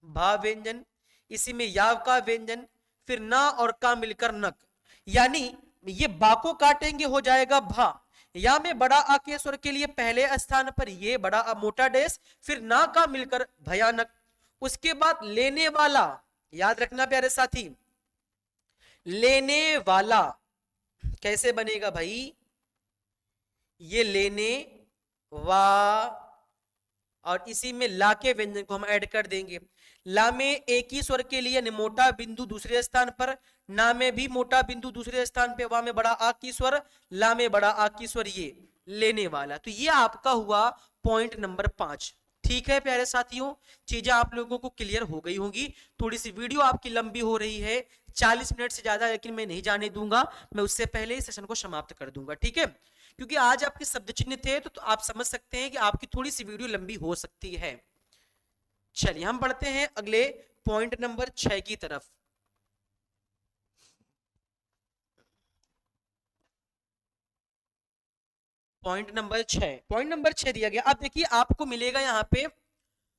भा व्यंजन, इसी में याव का व्यंजन, फिर ना और का मिलकर नक, यानी ये बा को काटेंगे हो जाएगा भा, या में बड़ा आ के स्वर के लिए पहले स्थान पर ये बड़ा आ मोटा डैश, फिर ना का मिलकर भयानक। उसके बाद लेने वाला, याद रखना प्यारे साथी, लेने वाला कैसे बनेगा भाई, ये लेने वा और इसी में ला के व्यंजन को हम ऐड कर देंगे। ला में एक ही स्वर के लिए मोटा बिंदु दूसरे स्थान पर, ना में भी मोटा बिंदु दूसरे स्थान पे, वा में बड़ा आ की स्वर, ला में बड़ा आ की स्वर, ये लेने वाला। तो ये आपका हुआ पॉइंट नंबर 5। ठीक है प्यारे साथियों, चीजें आप लोगों को क्लियर हो गई होंगी। थोड़ी सी वीडियो आपकी लंबी हो रही है, 40 मिनट से ज्यादा लेकिन मैं नहीं जाने दूंगा, मैं उससे पहले ही सेशन को समाप्त कर दूंगा। ठीक है, क्योंकि आज आपके शब्द चिन्ह थे तो आप समझ सकते हैं कि आपकी थोड़ी सी वीडियो लंबी हो सकती है। चलिए हम बढ़ते हैं अगले पॉइंट नंबर 6 की तरफ। पॉइंट नंबर 6 दिया गया। अब देखिए आपको मिलेगा यहाँ पे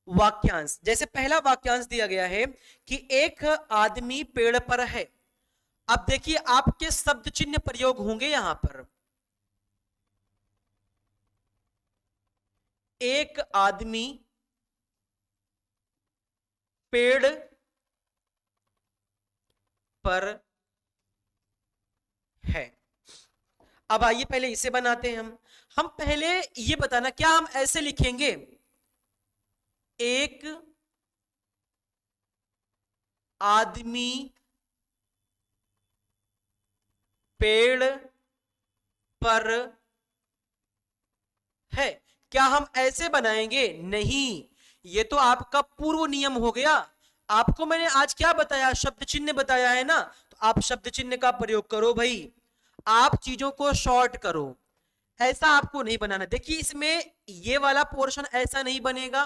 वाक्यांश। जैसे पहला वाक्यांश दिया गया है कि एक आदमी पेड़ पर है। अब देखिए आपके शब्द चिन्ह प्रयोग होंगे यहां पर, एक आदमी पेड़ पर है। अब आइए पहले इसे बनाते हैं हम पहले ये बताना, क्या हम ऐसे लिखेंगे, एक आदमी, पेड़ पर है। क्या हम ऐसे बनाएंगे? नहीं, ये तो आपका पूर्व नियम हो गया। आपको मैंने आज क्या बताया? शब्द चिन्ह बताया है ना, तो आप शब्द चिन्ह का प्रयोग करो भाई। आप चीजों को शॉर्ट करो, ऐसा आपको नहीं बनाना। देखिए इसमें ये वाला पोर्शन ऐसा नहीं बनेगा,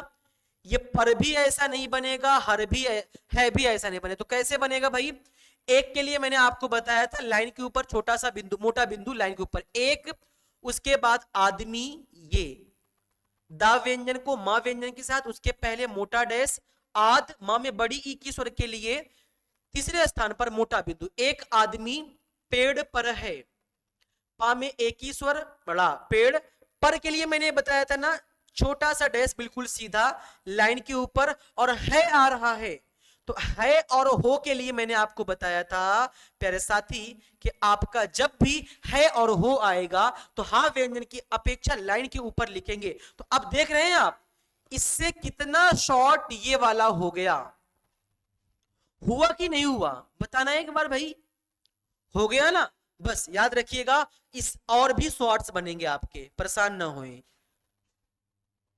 ये पर भी ऐसा नहीं बनेगा, हर भी है भी ऐसा नहीं बने। तो कैसे बनेगा भाई? एक के लिए मैंने आपको बताया था, लाइन के ऊपर छोटा सा बिंदु, मोटा बिंदु लाइन के ऊपर एक, उसके बाद आदमी, ये दा व्यंजन को मां व्यंजन के साथ, उसके पहले मोटा डैश, आद मां में बड़ी ई की स्वर के लिए तीसरे स्थान पर मोटा बिंदु, एक आदमी पेड़ पर है, पा में एक ही स्वर बड़ा, पेड़ पर के लिए मैंने बताया था ना, छोटा सा डैश बिल्कुल सीधा लाइन के ऊपर, और है आ रहा है। तो है और हो के लिए मैंने आपको बताया था प्यारे साथी कि आपका जब भी है और हो आएगा तो हा व्यंजन की अपेक्षा लाइन के ऊपर लिखेंगे। तो अब देख रहे हैं आप, इससे कितना शॉर्ट ये वाला हो गया। हुआ कि नहीं हुआ बताना एक बार भाई। हो गया ना? बस याद रखिएगा, इस और भी शॉर्ट्स बनेंगे आपके, परेशान ना होए।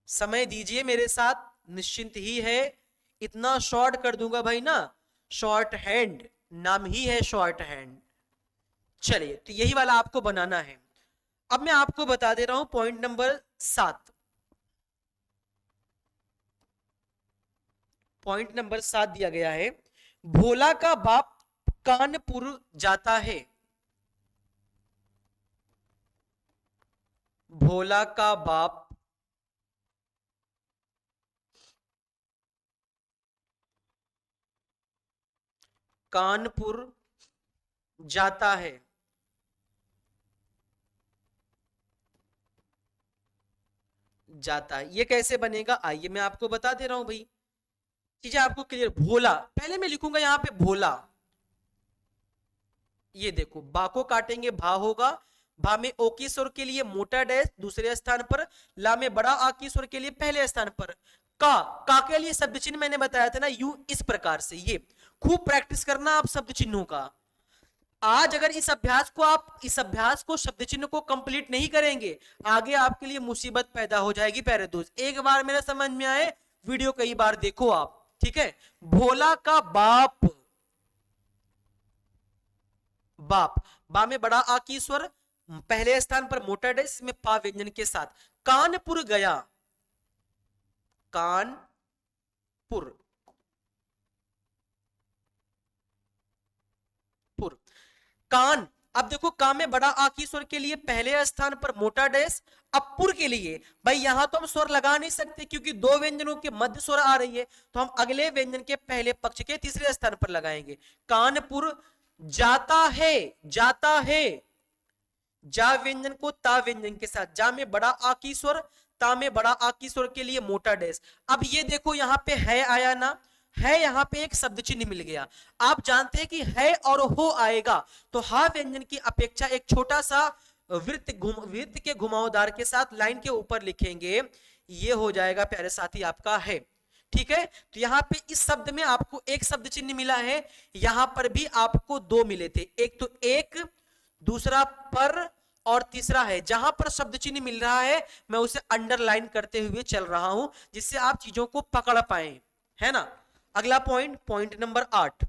समय दीजिए मेरे साथ, निश्चिंत ही है, इतना शॉर्ट कर दूंगा भाई ना। शॉर्ट हैंड नाम ही है, शॉर्ट हैंड। चलिए, तो यही वाला आपको बनाना है। अब मैं आपको बता दे रहा हूं पॉइंट नंबर 7। पॉइंट नंबर 7 दिया गया है, भोला का बाप कानपुर जाता है। भोला का बाप कानपुर जाता है। जाता है, ये कैसे बनेगा? आइए मैं आपको बता दे रहा हूं भाई, चीजें आपको क्लियर। भोला, पहले मैं लिखूंगा यहां पे भोला, ये देखो बा को काटेंगे, भा होगा, भा में ओ की स्वर के लिए मोटा डैश दूसरे स्थान पर, ला में बड़ा आ की स्वर के लिए पहले स्थान पर, का के लिए शब्द चिन्ह मैंने बताया था ना, यू इस प्रकार से। ये खूब प्रैक्टिस करना आप शब्द चिन्हों का। आज अगर इस अभ्यास को शब्द चिन्ह को कंप्लीट नहीं करेंगे, आगे आपके लिए मुसीबत पैदा हो जाएगी प्यारे दोस्त। एक बार मेरे समझ में आए, वीडियो कई बार देखो आप, ठीक है? भोला का बाप, बाप, बा में बड़ा आ की स्वर, पहले स्थान पर मोटा डैश में पा व्यंजन के साथ, कानपुर गया, कानपुर, पुर, कान। अब देखो का में बड़ा आ की स्वर के लिए पहले स्थान पर मोटा डैश, अब पुर के लिए भाई यहां तो हम स्वर लगा नहीं सकते क्योंकि दो व्यंजनों के मध्य स्वर आ रही है, तो हम अगले व्यंजन के पहले पक्ष के तीसरे स्थान पर लगाएंगे। कानपुर जाता है, जाता है, जा व्यंजन को ता व्यंजन के साथ, जा में बड़ा आ की स्वर, ता में बड़ा आ की स्वर के लिए मोटा डैश। अब ये देखो यहां पे है आया ना, है, यहां पे एक शब्द चिन्ह मिल गया। आप जानते हैं कि है और हो आएगा तो हा व्यंजन की अपेक्षा एक छोटा सा वृत्त के घुमावदार के साथ लाइन के ऊपर लिखेंगे, ये हो जाएगा प्यारे साथी आपका है। ठीक है? तो यहां पे इस शब्द में आपको एक शब्द चिन्ह मिला है, यहां पर भी आपको दो मिले थे, एक तो एक, दूसरा पर, और तीसरा है। जहां पर शब्द चिन्ह मिल रहा है मैं उसे अंडरलाइन करते हुए चल रहा हूं जिससे आप चीजों को पकड़ पाए, है ना? अगला point, point number 8।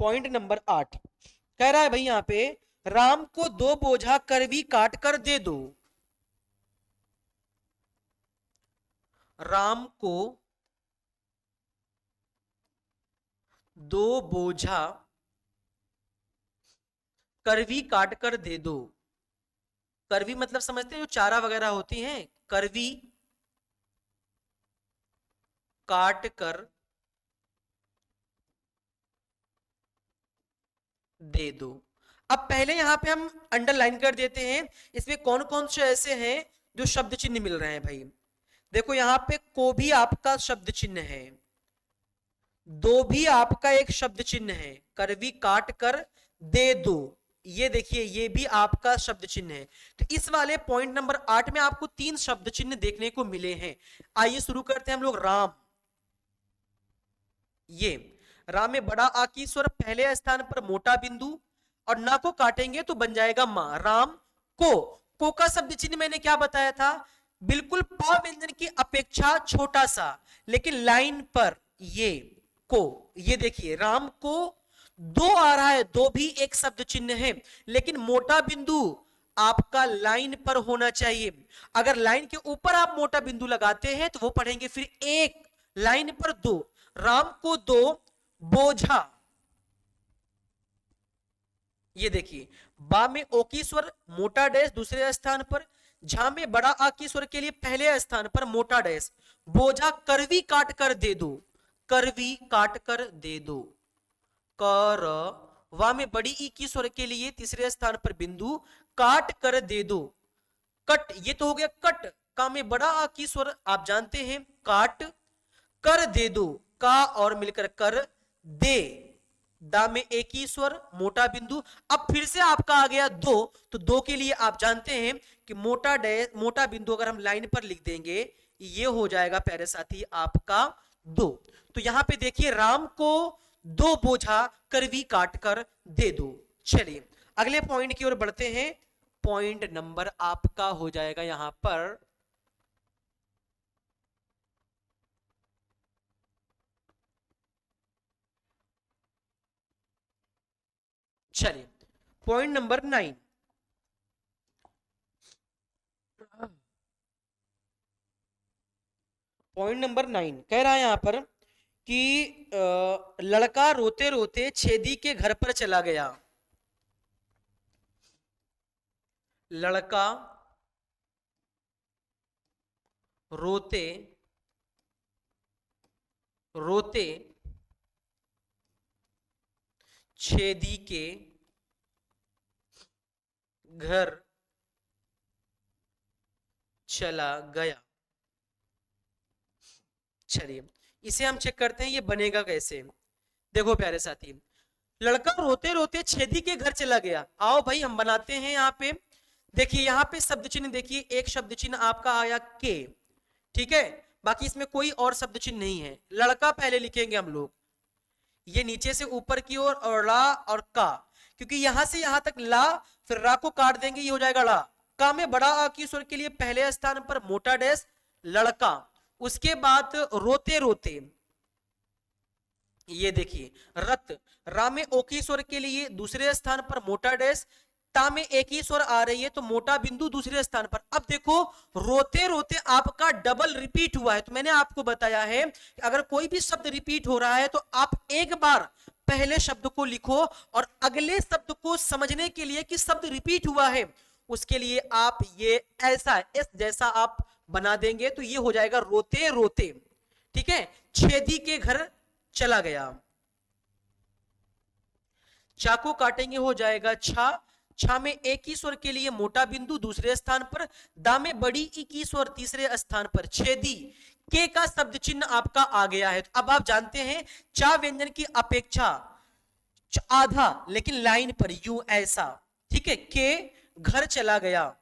Point number 8 कह रहा है भाई यहां पे, राम को दो बोझा करवी काट कर दे दो। राम को दो बोझा करवी काट कर दे दो। करवी मतलब समझते हैं जो चारा वगैरह होती हैं, करवी काट कर दे दो। अब पहले यहां पे हम अंडरलाइन कर देते हैं, इसमें कौन कौन से ऐसे हैं जो शब्द चिन्ह मिल रहे हैं भाई। देखो यहां पे को भी आपका शब्द चिन्ह है, दो भी आपका एक शब्द चिन्ह है, करवी काट कर दे दो, ये देखिए ये भी आपका शब्द चिन्ह है। तो इस वाले पॉइंट नंबर 8 में आपको तीन शब्द चिन्ह देखने को मिले हैं। आइए शुरू करते हैं हम लोग। राम, ये रा में बड़ा आ की स्वर, पहले स्थान पर मोटा बिंदु, और ना को काटेंगे तो बन जाएगा मां। राम को का शब्द चिन्ह मैंने क्या बताया था, बिल्कुल प व्यंजन की अपेक्षा छोटा सा, लेकिन लाइन पर ये को, ये देखिए राम को दो आ रहा है, दो भी एक शब्द चिन्ह है, लेकिन मोटा बिंदु आपका लाइन पर होना चाहिए। अगर लाइन के ऊपर आप मोटा बिंदु लगाते हैं तो वो पढ़ेंगे फिर एक, लाइन पर दो। राम को दो बोझा, ये देखिए बा में ओ की स्वर मोटा डैश दूसरे स्थान पर, झा में बड़ा आ की स्वर के लिए पहले स्थान पर मोटा डैश, बोझा करवी काट कर दे दो, करवी काट कर दे दो, कर वा में बड़ी ई की स्वर के लिए तीसरे स्थान पर बिंदु, काट कर दे दो, कट, ये तो हो गया कट। का में बड़ा आ की स्वर आप जानते हैं, काट कर दे दो, का और मिलकर कर दे, दा में एक ही स्वर मोटा बिंदु। अब फिर से आपका आ गया दो, तो दो के लिए आप जानते हैं कि मोटा डैश मोटा बिंदु अगर हम लाइन पर लिख देंगे ये हो जाएगा प्यारे साथी आपका दो। तो यहां पे देखिए राम को दो बोझा करवी काट कर दे दो। चलिए अगले पॉइंट की ओर बढ़ते हैं। पॉइंट नंबर आपका हो जाएगा यहां पर, चलिए पॉइंट नंबर 9। पॉइंट नंबर 9 कह रहा है यहां पर कि लड़का रोते रोते छेदी के घर पर चला गया। लड़का रोते रोते छेदी के घर चला गया। चलिए इसे हम चेक करते हैं ये बनेगा कैसे। देखो प्यारे साथी, लड़का रोते रोते छेदी के घर चला गया। आओ भाई हम बनाते हैं यहाँ पे। देखिए यहाँ पे शब्द चिन्ह, देखिए एक शब्द चिन्ह आपका आया के, ठीक है, बाकी इसमें कोई और शब्द चिन्ह नहीं है। लड़का पहले लिखेंगे हम लोग, ये नीचे से ऊपर की ओर और ला और का, क्योंकि यहां से यहां तक ला, फिर रा को काट देंगे ये हो जाएगा ला। का में बड़ा आ की स्वर के लिए पहले स्थान पर मोटा डैश लड़का, उसके बाद रोते रोते, ये देखिए रत, रा में ओ की स्वर के लिए दूसरे स्थान पर मोटा डैश, ता में एक ही स्वर आ रही है तो मोटा बिंदु दूसरे स्थान पर। अब देखो रोते रोते आपका डबल रिपीट हुआ है, तो मैंने आपको बताया है कि अगर कोई भी शब्द रिपीट हो रहा है तो आप एक बार पहले शब्द को लिखो और अगले शब्द को समझने के लिए कि शब्द रिपीट हुआ है उसके लिए आप ये ऐसा एस जैसा आप बना देंगे तो ये हो जाएगा रोते रोते। ठीक है, छेदी के घर चला गया, चाकू काटेंगे हो जाएगा छा, छा में एक ही स्वर के लिए मोटा बिंदु दूसरे स्थान पर, दा में बड़ी ई की स्वर तीसरे स्थान पर, छेदी के का शब्द चिन्ह आपका आ गया है। तो अब आप जानते हैं चा व्यंजन की अपेक्षा आधा लेकिन लाइन पर यू ऐसा, ठीक है, के घर चला गया,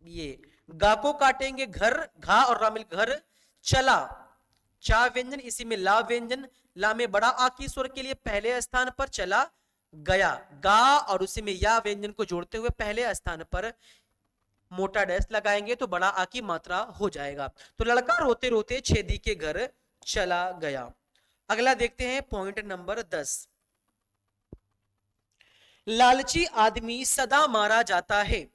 ये गा को काटेंगे घर, घा और रामिल घर, चला चा व्यंजन, इसी में ला व्यंजन, ला में बड़ा आ की स्वर के लिए पहले स्थान पर चला गया, गा और उसी में या व्यंजन को जोड़ते हुए पहले स्थान पर मोटा डैश लगाएंगे तो बड़ा आ की मात्रा हो जाएगा। तो लड़का रोते रोते छेदी के घर चला गया। अगला देखते हैं पॉइंट नंबर 10। लालची आदमी सदा मारा जाता है।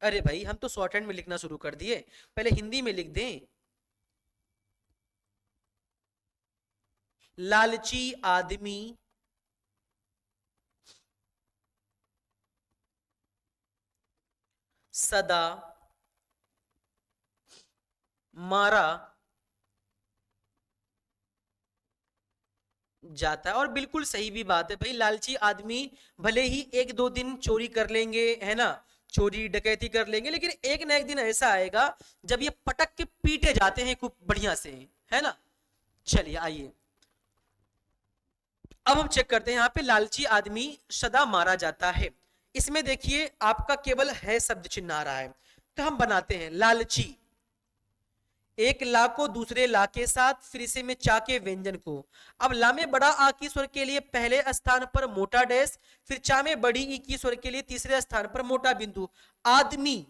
अरे भाई हम तो शॉर्ट हैंड में लिखना शुरू कर दिए, पहले हिंदी में लिख दें। लालची आदमी सदा मारा जाता है, और बिल्कुल सही भी बात है भाई। लालची आदमी भले ही एक दो दिन चोरी कर लेंगे, है ना, चोरी डकैती कर लेंगे, लेकिन एक ना एक दिन ऐसा आएगा जब ये पटक के पीटे जाते हैं खूब बढ़िया से, है ना। चलिए आइए अब हम चेक करते हैं यहाँ पे लालची आदमी सदा मारा जाता है। इसमें देखिए आपका केवल है शब्द चिन्ह आ रहा है, तो हम बनाते हैं लालची, एक ला को दूसरे ला के साथ, फिर इसे में चा के व्यंजन को। अब ला में बड़ा आ की स्वर के लिए पहले स्थान पर मोटा डैश, फिर चा में बड़ी ई की स्वर के लिए तीसरे स्थान पर मोटा बिंदु। आदमी,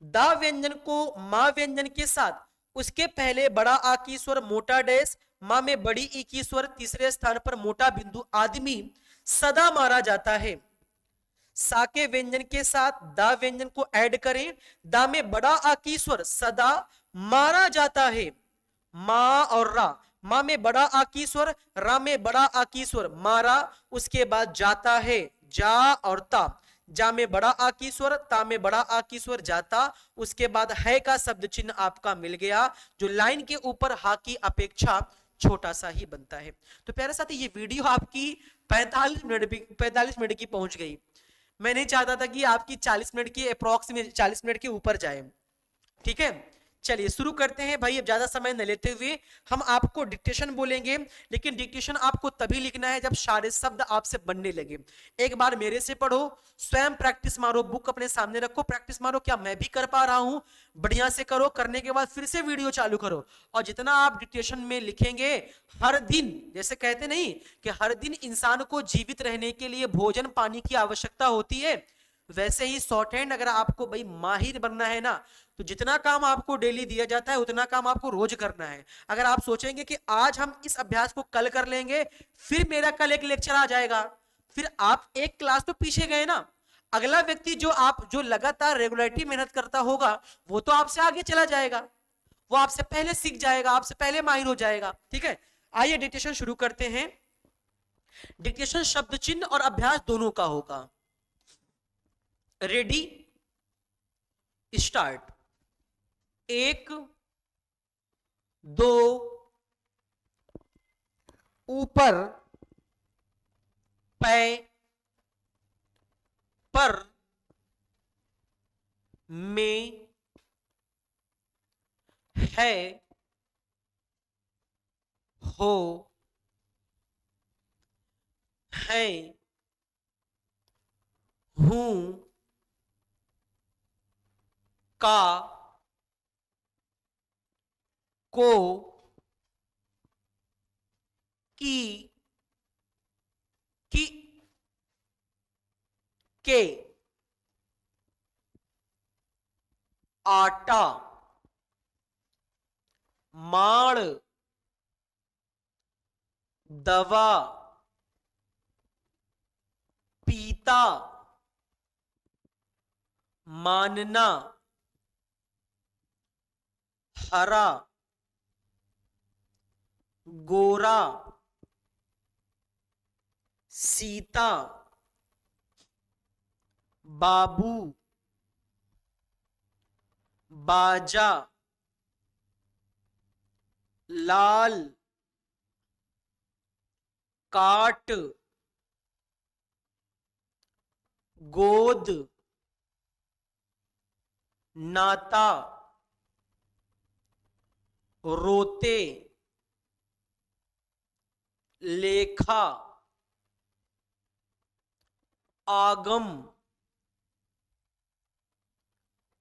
दा व्यंजन को मा व्यंजन के साथ, उसके पहले बड़ा आ की स्वर मोटा डैश, मां में बड़ी ई की स्वर, तीसरे स्थान पर मोटा बिंदु। आदमी सदा मारा जाता है। सा के व्यंजन के साथ दा व्यंजन को ऐड करें, दा में बड़ा आ की स्वर सदा मारा जाता है। मा और रा, मा में बड़ा आ की स्वर, रा में बड़ा आ की स्वर, मारा, उसके बाद जाता है, जा और ता, जा में बड़ा आ की स्वर, ता में बड़ा आ की स्वर, जाता, उसके बाद है का शब्द चिन्ह आपका मिल गया, जो लाइन के ऊपर हा की अपेक्षा छोटा सा ही बनता है। तो प्यारे साथी, ये वीडियो आपकी 45 मिनट की पहुंच गई। मैं नहीं चाहता था कि आपकी 40 मिनट की अप्रोक्स में 40 मिनट के ऊपर जाए। ठीक है, चलिए शुरू करते हैं भाई। अब ज्यादा समय न लेते हुए हम आपको डिक्टेशन बोलेंगे, लेकिन डिक्टेशन आपको तभी लिखना है जब सारे शब्द आपसे बनने लगे। एक बार मेरे से पढ़ो, स्वयं प्रैक्टिस मारो, बुक अपने सामने रखो, प्रैक्टिस मारो, क्या मैं भी कर पा रहा हूं, बढ़िया से करो। करने के बाद फिर से वीडियो चालू करो, और जितना आप डिक्टेशन में लिखेंगे, हर दिन, जैसे कहते नहीं कि हर दिन इंसान को जीवित रहने के लिए भोजन पानी की आवश्यकता होती है, वैसे ही शॉर्ट हैंड अगर आपको भाई माहिर बनना है ना, तो जितना काम आपको डेली दिया जाता है उतना काम आपको रोज करना है। अगर आप सोचेंगे कि आज हम इस अभ्यास को कल कर लेंगे, फिर मेरा कल एक लेक्चर आ जाएगा, फिर आप एक क्लास तो पीछे गए ना। अगला व्यक्ति जो लगातार रेगुलरिटी मेहनत करता होगा, वो तो आपसे आगे चला जाएगा, वो आपसे पहले सीख जाएगा, आपसे पहले माहिर हो जाएगा। ठीक है, आइए डिक्टेशन शुरू करते हैं। डिक्टेशन शब्द चिन्ह और अभ्यास दोनों का होगा। Ready, start. एक, दो, ऊपर, पै, पर, में, है, हो, है, हूं, का, को, की, के, आटा, माड़, दवा, पीता, मानना, हरा, गोरा, सीता, बाबू, बाजा, लाल, काट, गोद, नाता, रोते, लेखा, आगम,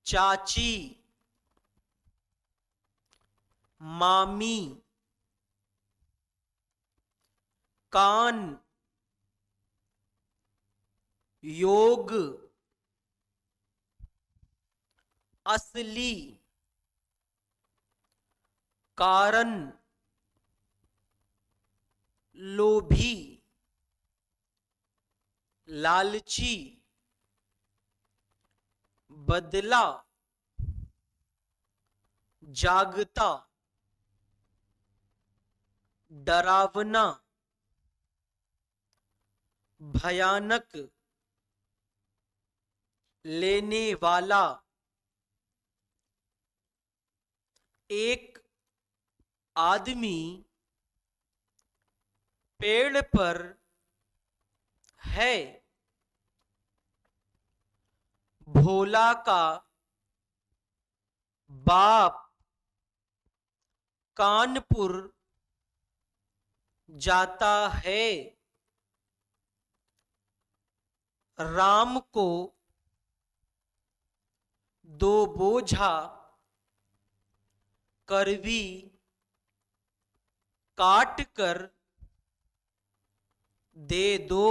चाची, मामी, कान, योग, असली, कारण, लोभी, लालची, बदला, जागता, डरावना, भयानक, लेने वाला। एक आदमी पेड़ पर है। भोला का बाप कानपुर जाता है। राम को दो बोझा करवी काट कर दे दो,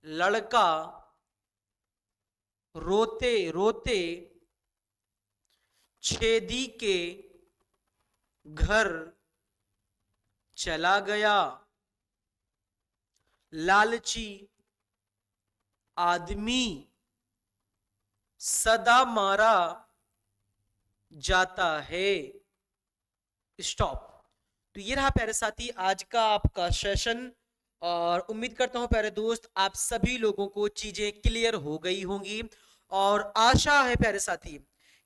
लड़का रोते रोते छेदी के घर चला गया, लालची आदमी सदा मारा जाता है। स्टॉप। तो ये रहा प्यारे साथी आज का आपका सेशन, और उम्मीद करता हूं प्यारे दोस्त आप सभी लोगों को चीजें क्लियर हो गई होंगी, और आशा है प्यारे साथी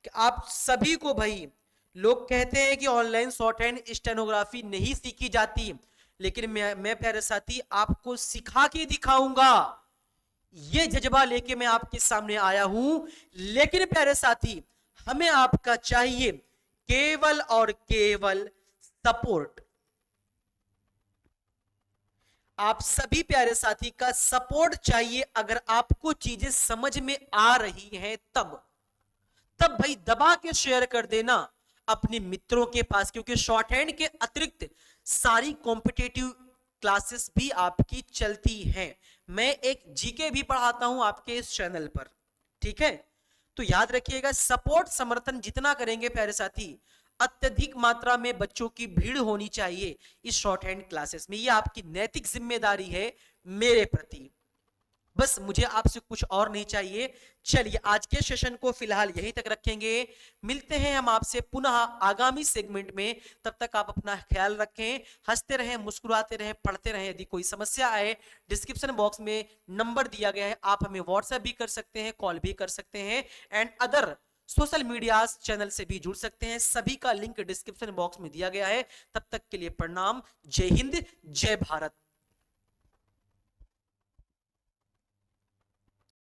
कि आप सभी को, भाई लोग कहते हैं कि ऑनलाइन शॉर्ट हैंड स्टेनोग्राफी नहीं सीखी जाती, लेकिन मैं प्यारे साथी आपको सिखा के दिखाऊंगा, ये जज्बा लेके मैं आपके सामने आया हूं। लेकिन प्यारे साथी हमें आपका चाहिए केवल और केवल सपोर्ट। आप सभी प्यारे साथी का सपोर्ट चाहिए। अगर आपको चीजें समझ में आ रही हैं तब भाई दबा के शेयर कर देना अपने मित्रों के पास, क्योंकि शॉर्ट हैंड के अतिरिक्त सारी कॉम्पिटेटिव क्लासेस भी आपकी चलती हैं। मैं एक जीके भी पढ़ाता हूं आपके इस चैनल पर, ठीक है। तो याद रखिएगा, सपोर्ट समर्थन जितना करेंगे प्यारे साथी, अत्यधिक मात्रा में बच्चों की भीड़ होनी चाहिए इस शॉर्ट हैंड क्लासेस में। यह आपकी नैतिक जिम्मेदारी है मेरे प्रति। बस मुझे आपसे कुछ और नहीं चाहिए। चलिए आज के सेशन को फिलहाल यहीं तक रखेंगे, मिलते हैं हम आपसे पुनः आगामी सेगमेंट में। तब तक आप अपना ख्याल रखें, हंसते रहें, मुस्कुराते रहें, पढ़ते रहें। यदि कोई समस्या आए डिस्क्रिप्शन बॉक्स में नंबर दिया गया है, आप हमें व्हाट्सएप भी कर सकते हैं, कॉल भी कर सकते हैं, and other social media channel से भी जुड़ सकते हैं। सभी का लिंक डिस्क्रिप्शन बॉक्स में दिया गया है। तब तक के लिए प्रणाम, जय हिंद, जय भारत।